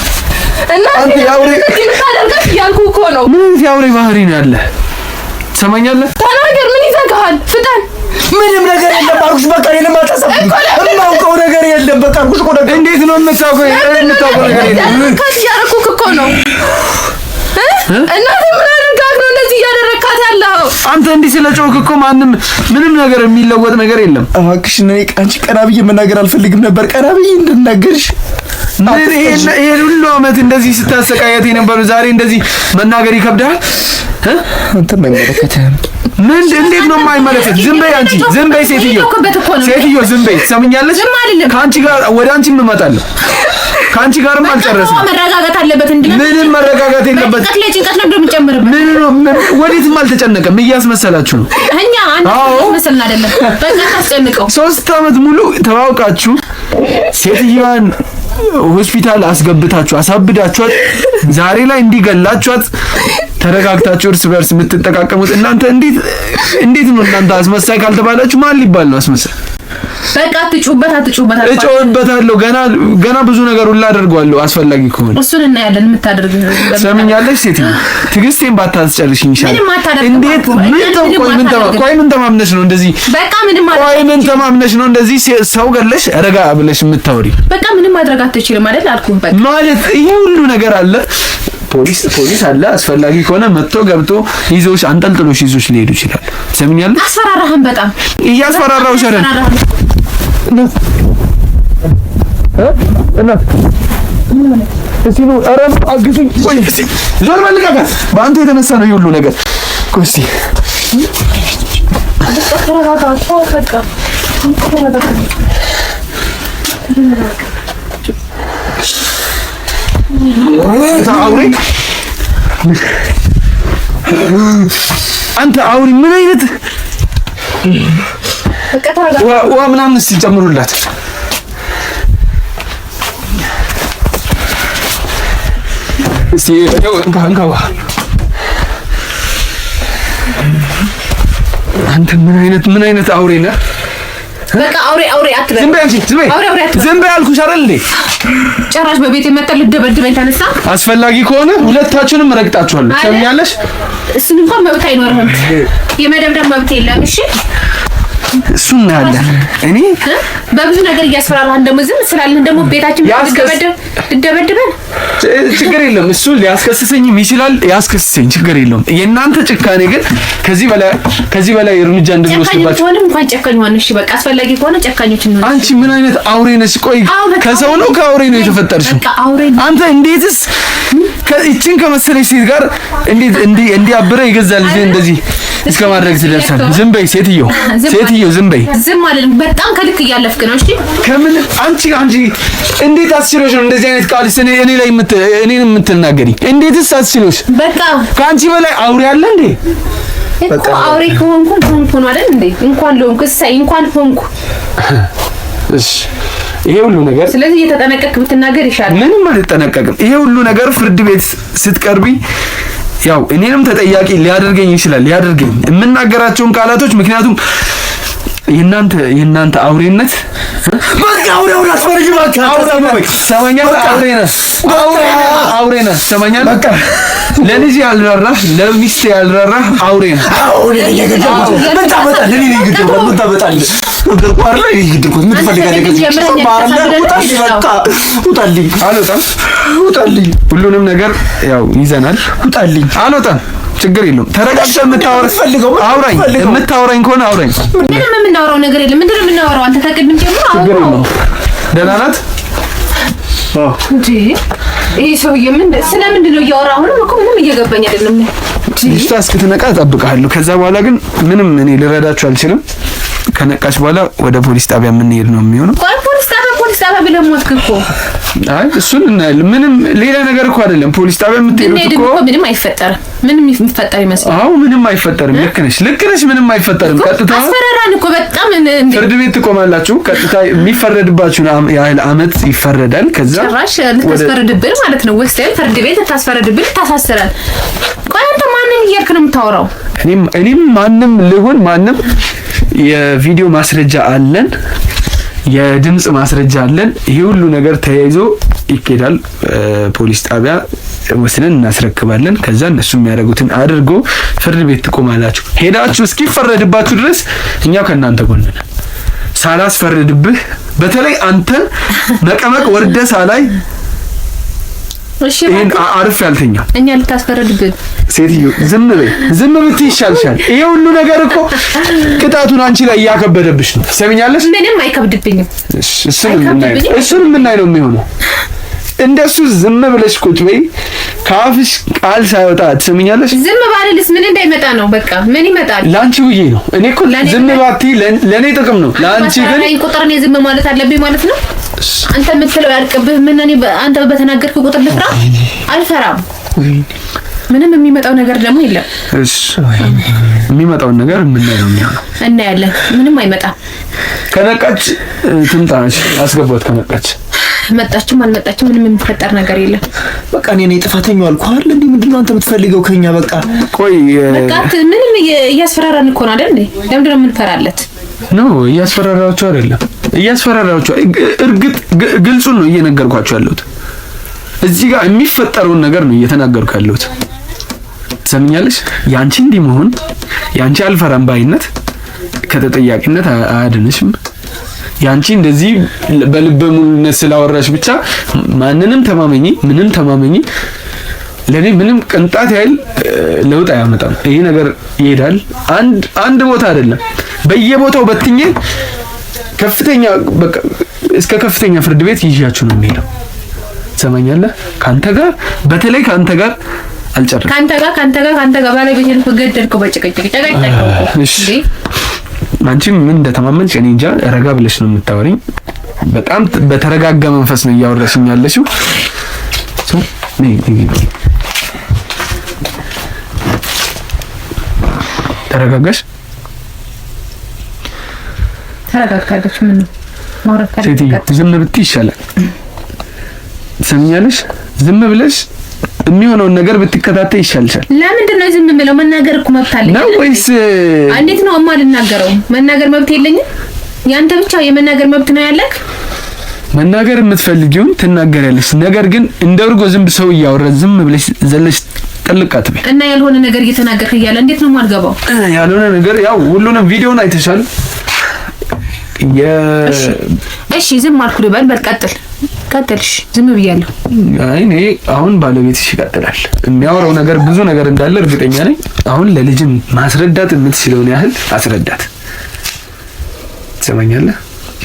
እናቴ ያውሬ ምታደርጋት እያልኩ እኮ ነው። ምን ያውሬ ባህሪ ነው ያለ? ትሰማኛለህ? ተናገር። ምን ይዘጋሃል? ፍጠን። ምንም ነገር የለም አልኩሽ። በቃ እኔንም አታሳብኝ። የማውቀው ነገር የለም። በቃ አልኩሽ እኮ ነገር። እንዴት ነው የምታውቀው? ነገር የለም። ከዚህ እያደረኩህ እኮ ነው። እናቴ ምን አድርጋት ነው እንደዚህ እያደረካት ያለው? አንተ እንዲህ ስለጮክ እኮ ምንም ነገር የሚለወጥ ነገር የለም። እባክሽ እኔ አንቺ ቀና ብዬ መናገር አልፈልግም ነበር። ቀና ብዬ እንድናገርሽ ምን ይሄ ሁሉ አመት እንደዚህ ስታሰቃያት የነበረው ዛሬ እንደዚህ መናገር ይከብዳል? አንተ የማይመለከትህም ምን እንዴት ነው የማይመለከት? ዝም በይ አንቺ፣ ዝም በይ ሴትዮ፣ ዝም በይ። ትሰምኛለሽ? ከአንቺ ጋር ወደ አንቺ እመጣለሁ። ከአንቺ ጋርም አልጨረስም። መረጋጋት አለበት እንዴ? ምንም መረጋጋት የለበት። ጭንቀት ነው እንደምጨምርበት። ወዴትም አልተጨነቀም። እያስመሰላችሁ ነው። እኛ አንድ መሰልን አይደለም። በቃ ታስጨንቀው። 3 አመት ሙሉ ተዋውቃችሁ ሴትዮዋን ሆስፒታል አስገብታችሁ አሳብዳችኋት ዛሬ ላይ እንዲገላችኋት ተረጋግታችሁ እርስ በርስ የምትጠቃቀሙት እናንተ እንዴት ነው? እናንተ አስመሳይ ካልተባላችሁ ማን ሊባል ነው አስመሳይ? በቃ አትጩበት። እጮህበታለሁ። ገና ብዙ ነገር ሁሉ አደርገዋለሁ አስፈላጊ ከሆነ እሱን እናያለን። የምታደርገው ሰምኛለሽ? ሴት ትዕግስቴን ባታስጨርሽኝ ይሻላል። እንዴት ምን ተማምነሽ ነው እንደዚህ? በቃ ምንም ተማምነሽ ነው እንደዚህ ሰው ገለሽ ረጋ ብለሽ የምታወሪ? በቃ ምንም ማድረግ አትችልም አይደል አልኩህ። በቃ ማለት ይሄ ሁሉ ነገር አለ። ፖሊስ አለ። አስፈላጊ ከሆነ መጥቶ ገብቶ ይዞሽ አንጠልጥሎሽ ይዞሽ ሊሄዱ ይችላል። ሰምኛለሽ? አስፈራራህም። በጣም እያስፈራራሁሽ አይደል? እና እስቲ ነው አረም አግዙኝ። ቆይ እስቲ ዞር መልቀቀት። በአንተ የተነሳ ነው ሁሉ ነገር። ቆይ እስቲ አንተ አውሪ። ምን አይነት ዋ ምናምን እስቲ ጨምሩላት። እስቲ እንካ አንተ ምን አይነት አውሬ ነህ? በቃ አውሬ አትበል። ዝም በይ አልኩሽ አይደል እንዴ? ጭራሽ በቤት የመጣል ልደበድበኝ ተነሳ። አስፈላጊ ከሆነ ሁለታችሁንም ረግጣችኋለሁ። ሰምኛለሽ? እሱን እንኳን መብት አይኖርህም። የመደብደብ መብት የለም። እሺ እሱን እናያለን። እኔ በብዙ ነገር እያስፈራራህ ደግሞ ዝም ስላልን ደግሞ ቤታችን ልደበድበን ችግር የለም። እሱ ሊያስከስሰኝም ይችላል። ያስከስሰኝ ችግር የለውም። የእናንተ ጭካኔ ግን ከዚህ በላይ እርምጃ እንድንወስድባችሁ እንኳን ጨካኝ ሆነ። እሺ በቃ አስፈላጊ ከሆነ ጨካኞች እንሆን። አንቺ ምን አይነት አውሬ ነሽ? ቆይ ከሰው ነው ከአውሬ ነው የተፈጠርሽው? አንተ እንዴትስ ከእቺን ከመሰለሽ ሴት ጋር እንዲያብረ የገዛ ልጅ እንደዚህ እስከ ማድረግ ትደርሳለህ? ዝም በይ ሴትዮ፣ ዝም በይ። ዝም አልልም። በጣም ከልክ እያለፍክ ነው። እሺ ከምን አንቺ እንዴት አስችሎሽ ነው እንደዚህ አይነት ቃል እኔ ላይ እኔን የምትናገሪ? እንዴትስ አስችሎሽ? በቃ ከአንቺ በላይ አውሬ አለ እንዴ? እኮ አውሬ ከሆንኩ ነው አይደል እንዴ? እንኳን ለሆንኩ እንኳን ሆንኩ። እሺ ይሄ ሁሉ ነገር ስለዚህ እየተጠነቀቅክ ብትናገር ይሻላል። ምንም አልተጠነቀቅም። ይሄ ሁሉ ነገር ፍርድ ቤት ስትቀርቢ ያው እኔንም ተጠያቂ ሊያደርገኝ ይችላል። የምናገራቸውን ቃላቶች ምክንያቱም የእናንተ አውሬነት በቃ አውሬ አስፈርጅ። በቃ አውሬ ነህ። ሰማኛለህ? በቃ ለልጅ ያልራራ ለሚስት ያልራራ አውሬ ነህ። ምን ታመጣለህ? ምን ታመጣለህ? ውጣልኝ። ሁሉንም ነገር ያው ይዘናል። ውጣልኝ። አልወጣም። ችግር የለውም። ተረጋግተህ የምታወራኝ ከሆነ አውራኝ። ምንም የምናወራው ነገር የለም። ምንድን ነው የምናወራው? አንተ ከቅድም ጀምሮ ችግር የለውም። ደህና ናት? እንዴ ይሄ ሰውዬ ስለምንድን ነው እያወራሁ ነው እኮ ምንም እየገባኝ አይደለም። ልጅቷ እስክትነቃ እጠብቅሃለሁ። ከዛ በኋላ ግን ምንም እኔ ልረዳችሁ አልችልም። ከነቃች በኋላ ወደ ፖሊስ ጣቢያ የምንሄድ ነው የሚሆነው። ፖሊስ ጣቢያ ብለህ ሞትክ እኮ። አይ እሱን እናያለን። ምንም ሌላ ነገር እኮ አይደለም። ፖሊስ ጣቢያ የምትሄዱት እኮ ምንም አይፈጠርም። ምንም የሚፈጠር ይመስላል። አዎ ምንም አይፈጠርም። ልክ ነሽ። ምንም አይፈጠርም። ቀጥታ አስፈራራን እኮ በጣም ፍርድ ቤት ትቆማላችሁ። ቀጥታ የሚፈረድባችሁ ያህል አመት ይፈረዳል። ከዛ ጭራሽ ልታስፈርድብን ማለት ነው። ወስደን ፍርድ ቤት ልታስፈርድብን ታሳስራል። ቆይ አንተ ማንን እያልክ ነው የምታወራው? እኔም ማንም ልሁን ማንም የቪዲዮ ማስረጃ አለን፣ የድምጽ ማስረጃ አለን። ይሄ ሁሉ ነገር ተያይዞ ይኬዳል። ፖሊስ ጣቢያ ወስነን እናስረክባለን። ከዛ እነሱ የሚያደርጉትን አድርጎ ፍርድ ቤት ትቆማላችሁ። ሄዳችሁ እስኪፈረድባችሁ ድረስ እኛው ከእናንተ ጎን ነን። ሳላስፈርድብህ በተለይ አንተ መቀመቅ ወርደ ሳላይ ይሄን አርፍ ያልተኛ እኛ ልታስፈርድብን ሴትዮ ዝም ብትይ ይሻልሻል። ይሄ ሁሉ ነገር እኮ ቅጣቱን አንቺ ላይ እያከበደብሽ ነው። ትሰሚኛለሽ? ምንም አይከብድብኝም። እሱን የምናይ ነው የሚሆነው። እንደሱ ዝም ብለሽ ቁጭ በይ። ካፍሽ ቃል ሳይወጣ ትሰሚኛለሽ? ዝም ባልልስ ምን እንዳይመጣ ነው? በቃ ምን ይመጣል? ላንቺ ብዬ ነው። እኔ እኮ ዝም ባቲ ለኔ ጥቅም ነው። ላንቺ ግን ቁጥር ነው ዝም ማለት አለብኝ ማለት ነው። አንተ የምትለው ያልቅብህ ምን እኔ አንተ በተናገርክ ቁጥር ልፍራ? አልፈራም። ምንም የሚመጣው ነገር ደግሞ የለም። እሺ የሚመጣውን ነገር የምናየው ነው። እናያለን። ምንም አይመጣም። ከነቃች ትምጣሽ አስገባት። ከነቃች መጣችም አልመጣችም ምንም የሚፈጠር ነገር የለም። በቃ እኔ ነኝ ጥፋተኛው አልኩህ አይደል? እንዴ ምንድነው አንተ የምትፈልገው ከኛ? በቃ ቆይ በቃ ምንም እያስፈራራን እኮ ነው አይደል? ለምንድን ነው የምንፈራለት? ነው እያስፈራራችሁ አይደለም። እያስፈራራችሁ እርግጥ ግልጹን ነው እየነገርኳችሁ ያለሁት። እዚህ ጋር የሚፈጠረውን ነገር ነው እየተናገርኩ ያለሁት። ትሰምኛለሽ? ያንቺ እንዲህ መሆን ያንቺ አልፈራም ባይነት ከተጠያቂነት አያድንሽም። ያንቺ እንደዚህ በልበ ሙሉነት ስላወራሽ ብቻ ማንንም ተማመኚ ለኔ ምንም ቅንጣት ያህል ለውጥ አያመጣም። ይሄ ነገር ይሄዳል። አንድ ቦታ አይደለም በየቦታው በትኜ ከፍተኛ በቃ እስከ ከፍተኛ ፍርድ ቤት ይዣችሁ ነው የሚሄደው። ትሰማኛለህ? በተለይ ካንተ ጋር አልጨረስኩም። ካንተ ጋር ባለቤቴን ገደልከው በጭቅጭቅ ጨቀጨቀው። እሺ አንቺም ምን እንደተማመንሽ እኔ እንጃ። ረጋ ብለሽ ነው የምታወሪኝ። በጣም በተረጋጋ መንፈስ ነው እያወራሽኝ ያለሽው። ተረጋጋሽ? ተረጋጋለች። ምን ነው ማውራት ካለ ዝም ብትይ ይሻላል። ትሰሚኛለሽ? ዝም ብለሽ የሚሆነውን ነገር ብትከታተይ ይሻልሻል። ለምንድን ነው ዝም ብለው? መናገር እኮ መብት አለኝ ነው ወይስ እንዴት ነው? የማልናገረው መናገር መብት የለኝም? ያንተ ብቻ የመናገር መብት ነው ያለክ። መናገር የምትፈልጊውን ትናገሪያለሽ። ነገር ግን እንደ እርጎ ዝም ሰው እያወራ ዝም ብለሽ ዘለሽ ጥልቅ አትበይ። እና ያልሆነ ነገር እየተናገርክ እያለ እንዴት ነው የማልገባው? ያልሆነ ነገር ያው ሁሉንም ቪዲዮን አይተሻል። እሺ ዝም አልኩ ልበል። በል ቀጥልሽ። ዝም ብያለሁ። አይ እኔ አሁን ባለቤትሽ ይቀጥላል። የሚያወራው ነገር ብዙ ነገር እንዳለ እርግጠኛ ነኝ። አሁን ለልጅም ማስረዳት የምትችለውን ያህል አስረዳት። ትሰማኛለህ?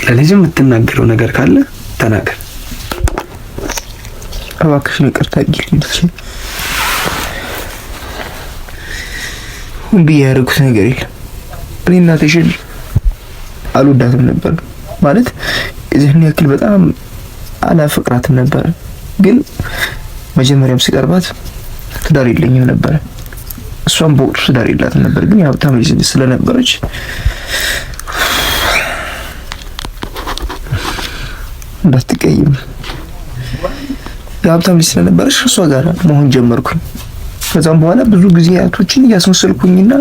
ለልጅም የምትናገረው ነገር ካለ ተናገር። እባክሽን ይቅርታ አድርጊልኝ። ሁሉ ያደረኩት ነገር የለም። እኔ እናትሽን አልወዳትም ነበር ማለት እዚህን ያክል በጣም አላፈቅራትም ነበር። ግን መጀመሪያም ሲቀርባት ትዳር የለኝም ነበር። እሷም በወቅቱ ትዳር የላትም ነበር። ግን የሀብታም ልጅ ስለነበረች እንዳትቀይም የሀብታም ልጅ ስለነበረች እሷ ጋር መሆን ጀመርኩኝ። ከዛም በኋላ ብዙ ጊዜያቶችን እያስመሰልኩኝና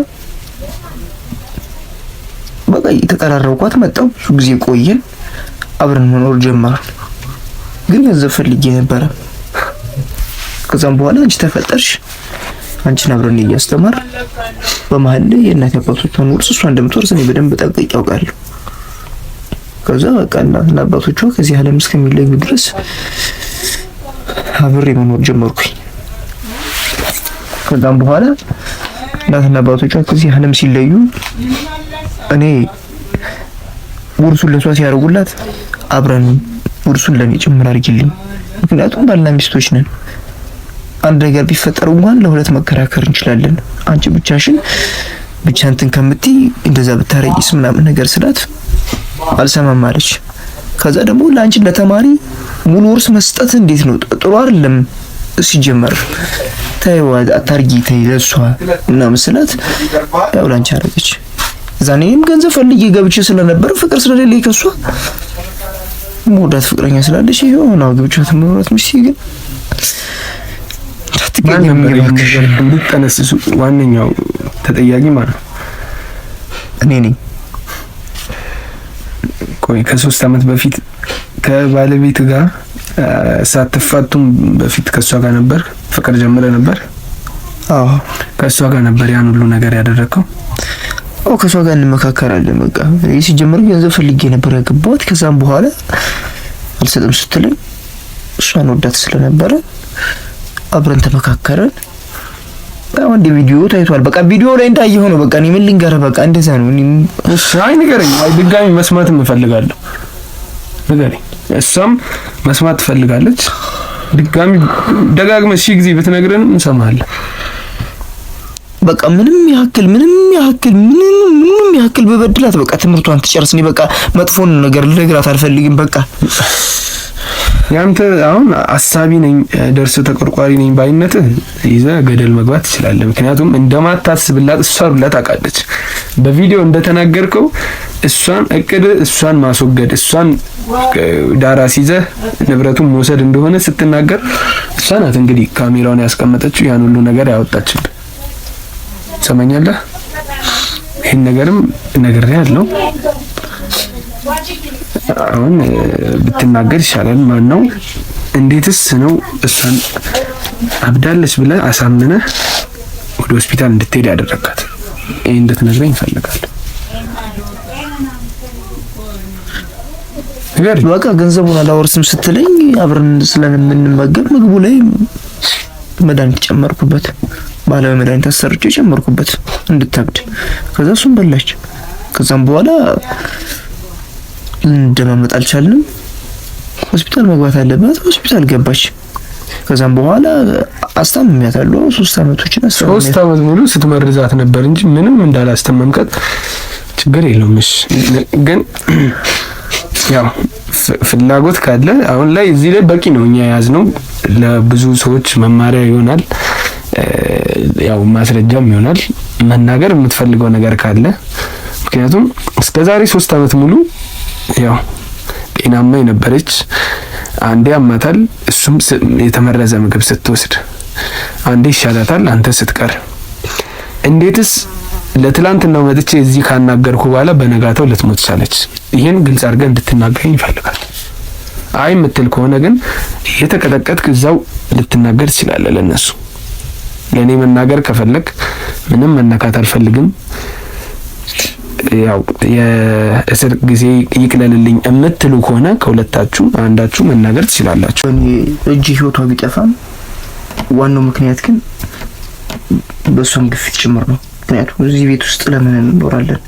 በቃ የተቀራረብኳት መጣው። ብዙ ጊዜ ቆየን፣ አብረን መኖር ጀመር። ግን ገንዘብ ፈልጌ ነበረ። ከዛም በኋላ አንቺ ተፈጠርሽ። አንቺን አብረን እያስተማር በመሀል የእናት አባቶቿን ውርስ እሷ እንደምትወርስ እኔ በደንብ ጠንቅቄ አውቃለሁ። ከዛ በቃ እናትና አባቶቿ ከዚህ ዓለም እስከሚለዩ ድረስ አብሬ መኖር ጀመርኩኝ። ከዛም በኋላ እናትና አባቶቿ ከዚህ ዓለም ሲለዩ እኔ ውርሱን ለሷ ሲያደርጉላት አብረን ውርሱን ለኔ ጭምር አድርጊልኝ። ምክንያቱም ባልና ሚስቶች ነን። አንድ ነገር ቢፈጠር እንኳን ለሁለት መከራከር እንችላለን። አንቺ ብቻ እንትን ከምትይ እንደዛ ብታረጊስ ምናምን ነገር ስላት አልሰማም አለች። ከዛ ደግሞ ለአንቺ ለተማሪ ሙሉ ውርስ መስጠት እንዴት ነው? ጥሩ አይደለም። ሲጀመር ታይዋ አታርጊ ተይ ለሷ ምናምን ስላት ያው ላንቺ አረገች። ዛኔም ገንዘብ ፈልጌ ገብቼ ስለነበር ፍቅር ስለሌለኝ ከሷ ሞዳት ፍቅረኛ ስላለች ይሄው ነው ግብቻት ምሮት ምሽ ግን እንድትጠነስሱ ዋነኛው ተጠያቂ ማለት እኔ ነኝ። ቆይ ከ3 አመት በፊት ከባለቤት ጋር ሳትፋቱም በፊት ከሷ ጋር ነበር ፍቅር ጀምረ ነበር? አዎ ከሷ ጋር ነበር ያን ሁሉ ነገር ያደረከው? አዎ ከሷ ጋር እንመካከራለን። በቃ ሲጀምር ገንዘብ ፈልጌ ነበር ያገባሁት። ከዛም በኋላ አልሰጥም ስትለኝ እሷን ወዳት ስለነበረ አብረን ተመካከረን። አንድ ቪዲዮ ታይቷል። በቃ ቪዲዮ ላይ እንዳየው ነው። በቃ እኔ ምን ልንገርህ፣ በቃ እንደዛ ነው። እሺ አይ ንገረኝ። አይ ድጋሚ መስማት እፈልጋለሁ። ንገረኝ። እሷም መስማት ትፈልጋለች። ድጋሚ ደጋግመህ ሺህ ጊዜ ብትነግረን እንሰማለን። በቃ ምንም ያክል በበድላት በቃ ትምህርቷን ትጨርስ። እኔ በቃ መጥፎን ነገር ልነግራት አልፈልግም። በቃ ያንተ አሁን አሳቢ ነኝ ደርሶ ተቆርቋሪ ነኝ ባይነትህ ይዘህ ገደል መግባት ትችላለህ። ምክንያቱም እንደማታስብላት እሷ ብላ ታውቃለች። በቪዲዮ እንደተናገርከው እሷን ማስወገድ እሷን ዳራስ ይዘህ ንብረቱን መውሰድ እንደሆነ ስትናገር እሷ ናት እንግዲህ ካሜራውን ያስቀመጠችው ያን ሁሉ ነገር ያወጣችብህ። ሰማኛለህ? ይሄን ነገርም ነግሬሃለሁ። አሁን ብትናገር ይሻላል። ማን ነው እንዴትስ ነው እሷን አብዳለች ብለህ አሳምነህ ወደ ሆስፒታል እንድትሄድ ያደረጋት? ይሄን እንድትነግረኝ እፈልጋለሁ። በቃ ገንዘቡን አላወርስም ስትለኝ አብረን ስለምንመገብ ምግቡ ላይ መድኃኒት ጨመርኩበት። ባለፈ መድኃኒት አሰርቼ ጨመርኩበት እንድታብድ። ከዛ እሱን በላች። ከዛም በኋላ እንደማመጥ አልቻልንም። ሆስፒታል መግባት አለባት። ሆስፒታል ገባች። ከዛም በኋላ አስታምሚያታለሁ። 3 አመቶችን 3 አመት ሙሉ ስትመርዛት ነበር እንጂ ምንም እንዳላስተመምከት ችግር የለውም። እሺ ግን ያው ፍላጎት ካለ አሁን ላይ እዚህ ላይ በቂ ነው። እኛ ያዝነው ለብዙ ሰዎች መማሪያ ይሆናል፣ ያው ማስረጃም ይሆናል። መናገር የምትፈልገው ነገር ካለ ምክንያቱም እስከዛሬ 3 አመት ሙሉ ያው ጤናማ የነበረች አንዴ አማታል፣ እሱም የተመረዘ ምግብ ስትወስድ፣ አንዴ ይሻላታል አንተ ስትቀር። እንዴትስ ለትላንትናው መጥቼ እዚህ ካናገርኩ በኋላ በነጋታው ልትሞት ቻለች? ይሄን ግልጽ አድርገህ እንድትናገረኝ ይፈልጋል። አይ የምትል ከሆነ ግን የተቀጠቀጥክ እዛው ልትናገር ትችላለህ። ለነሱ ለኔ መናገር ከፈለክ ምንም መነካት አልፈልግም፣ ያው የእስር ጊዜ ይቅለልልኝ የምትሉ ከሆነ ከሁለታችሁ አንዳችሁ መናገር ትችላላችሁ። እኔ እጅ ህይወቷ ቢጠፋም ዋናው ምክንያት ግን በሷም ግፊት ጭምር ነው። ምክንያቱም እዚህ ቤት ውስጥ ለምን እንኖራለን?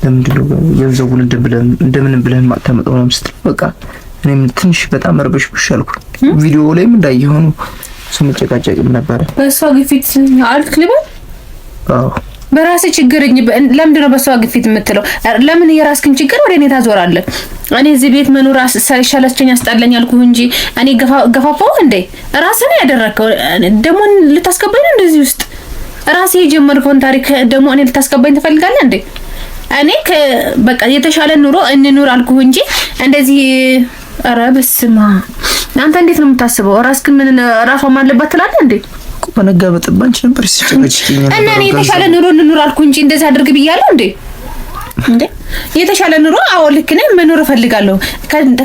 ለምንድን ነው ገንዘቡን እንደምን ብለን ማታመጣው ነው ስትል በቃ እኔም ትንሽ በጣም መርበሽብሽ አልኩ። ቪዲዮ ላይም እንዳየሆኑ ስንጨቃጨቅም ነበር። በሷ ግፊት አልክ ልበል? አዎ በራሴ ችግርኝ ለምንድን ነው በሷ ግፊት የምትለው? ለምን የራስክን ችግር ወደ እኔ ታዞራለህ? እኔ እዚህ ቤት መኖር ሳይሻለችኝ አስጣለኝ አልኩህ እንጂ እኔ ገፋፋው እንዴ? ራስህ ያደረከው ደግሞ ልታስገባኝ ነው እንደዚህ ውስጥ? ራሴ የጀመርከውን ታሪክ ደግሞ እኔ ልታስገባኝ ትፈልጋለህ እንዴ? እኔ በቃ የተሻለ ኑሮ እንኑር አልኩህ እንጂ እንደዚህ ኧረ በስመ አብ። አንተ እንዴት ነው የምታስበው? ራስክን ምን ራሷ ማለባት ትላለህ እንዴ? በነጋ በጥባንች ነበር ሲጨቀጭኝ እና እኔ የተሻለ ኑሮ እንኑር አልኩህ እንጂ እንደዚህ አድርግ ብያለሁ እንዴ? እንዴ የተሻለ ኑሮ አዎ ልክ ነህ፣ መኖር እፈልጋለሁ፣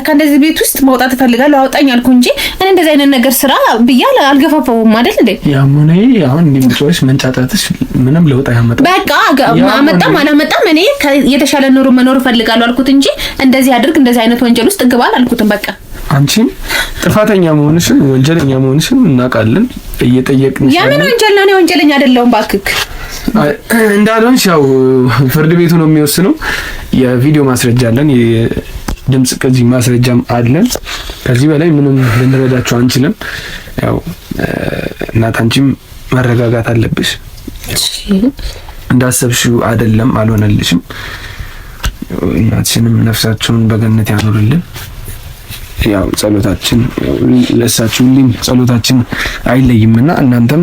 ከእንደዚህ ቤት ውስጥ መውጣት እፈልጋለሁ፣ አውጣኝ አልኩህ እንጂ እኔ እንደዚህ አይነት ነገር ስራ ብያለሁ አልገፋፋውም አይደል እንዴ? ያሙኔ አሁን እንዲምጮሽ መንጫጫትሽ ምንም ለውጥ አያመጣም። በቃ አመጣም አላመጣም እኔ የተሻለ ኑሮ መኖር እፈልጋለሁ አልኩት እንጂ እንደዚህ አድርግ እንደዚህ አይነት ወንጀል ውስጥ ግባ አልኩትም። በቃ አንቺም ጥፋተኛ መሆንሽን ወንጀለኛ መሆንሽን እናውቃለን። እየጠየቅን ያምን ወንጀል ነው? እኔ ወንጀለኛ አይደለሁም ባክክ። እንዳልሆንሽ ያው ፍርድ ቤቱ ነው የሚወስነው። የቪዲዮ ማስረጃ አለን ድምጽ ከዚህ ማስረጃም አለን። ከዚህ በላይ ምንም ልንረዳችሁ አንችልም። ያው እናት አንቺም መረጋጋት አለብሽ። እንዳሰብሽው አይደለም፣ አልሆነልሽም። እናትሽንም ነፍሳቸውን በገነት ያኖርልን። ያው ጸሎታችን ለእሳቸው ሁሌም ጸሎታችን አይለይምና እናንተም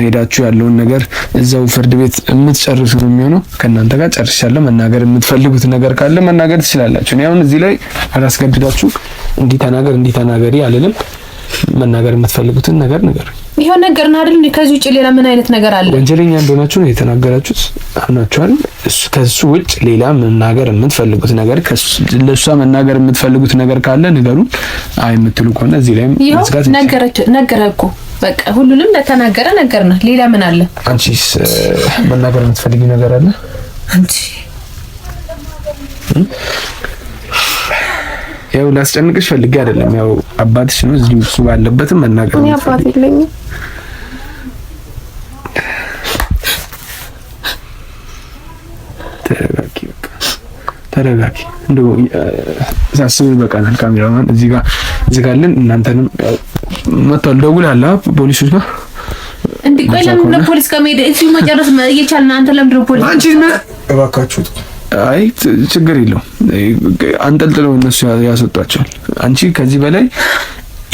ሄዳችሁ ያለውን ነገር እዛው ፍርድ ቤት የምትጨርሱ ነው የሚሆነው። ከእናንተ ጋር ጨርሻለሁ። መናገር የምትፈልጉት ነገር ካለ መናገር ትችላላችሁ። እኔ አሁን እዚህ ላይ አላስገድዳችሁ። እንዲህ ተናገሪ አልልም። መናገር የምትፈልጉትን ነገር ንገሩኝ። ይሄው ነገርና አይደል? ከዚህ ውጭ ሌላ ምን አይነት ነገር አለ? ወንጀለኛ እንደሆናችሁ ነው የተናገራችሁት፣ አምናችኋል። ከሱ ውጭ ሌላ መናገር የምትፈልጉት ነገር ለሷ መናገር የምትፈልጉት ነገር ካለ ንገሩን። አይ የምትሉ ከሆነ እዚህ ላይ መስጋት ነገረ እኮ በቃ ሁሉንም ለተናገረ ነገርና ሌላ ምን አለ? አንቺስ መናገር የምትፈልጊው ነገር አለ? አንቺ ያው ላስጨንቅሽ ፈልጌ አይደለም። ያው አባትሽ ነው እዚህ እሱ ባለበትም መናገር ነው። አባት የለኝም። ተረጋጊ። እንደው ሳስበው በቃናል። ካሜራማን እዚህ ጋር አለን። እናንተንም መጥቷል። ደውላላ ፖሊሶች ጋር እንዴ? ቆይ ለምን ለፖሊስ ጋር መሄድ እዚህ መጨረስ እየቻልን አንተ ለምን ነው ፖሊስ? አንቺ እባካችሁ አይ ችግር የለውም። አንጠልጥለው እነሱ ያስወጣቸዋል። አንቺ ከዚህ በላይ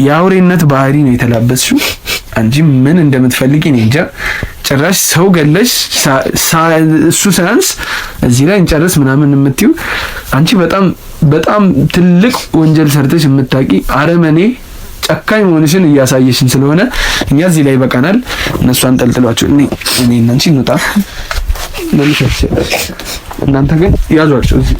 የአውሬነት ባህሪ ነው የተላበስሽው። አንቺ ምን እንደምትፈልጊ እኔ እንጃ። ጭራሽ ሰው ገለሽ እሱ ሳያንስ እዚህ ላይ እንጨርስ ምናምን የምትይው አንቺ በጣም ትልቅ ወንጀል ሰርተሽ የምታቂ አረመኔ ጨካኝ መሆንሽን እያሳየሽን ስለሆነ እኛ እዚህ ላይ በቃናል። እነሱ አንጠልጥሏቸው። እኔ እና አንቺ እንውጣ። እናንተ ግን ያዟቸው እዚህ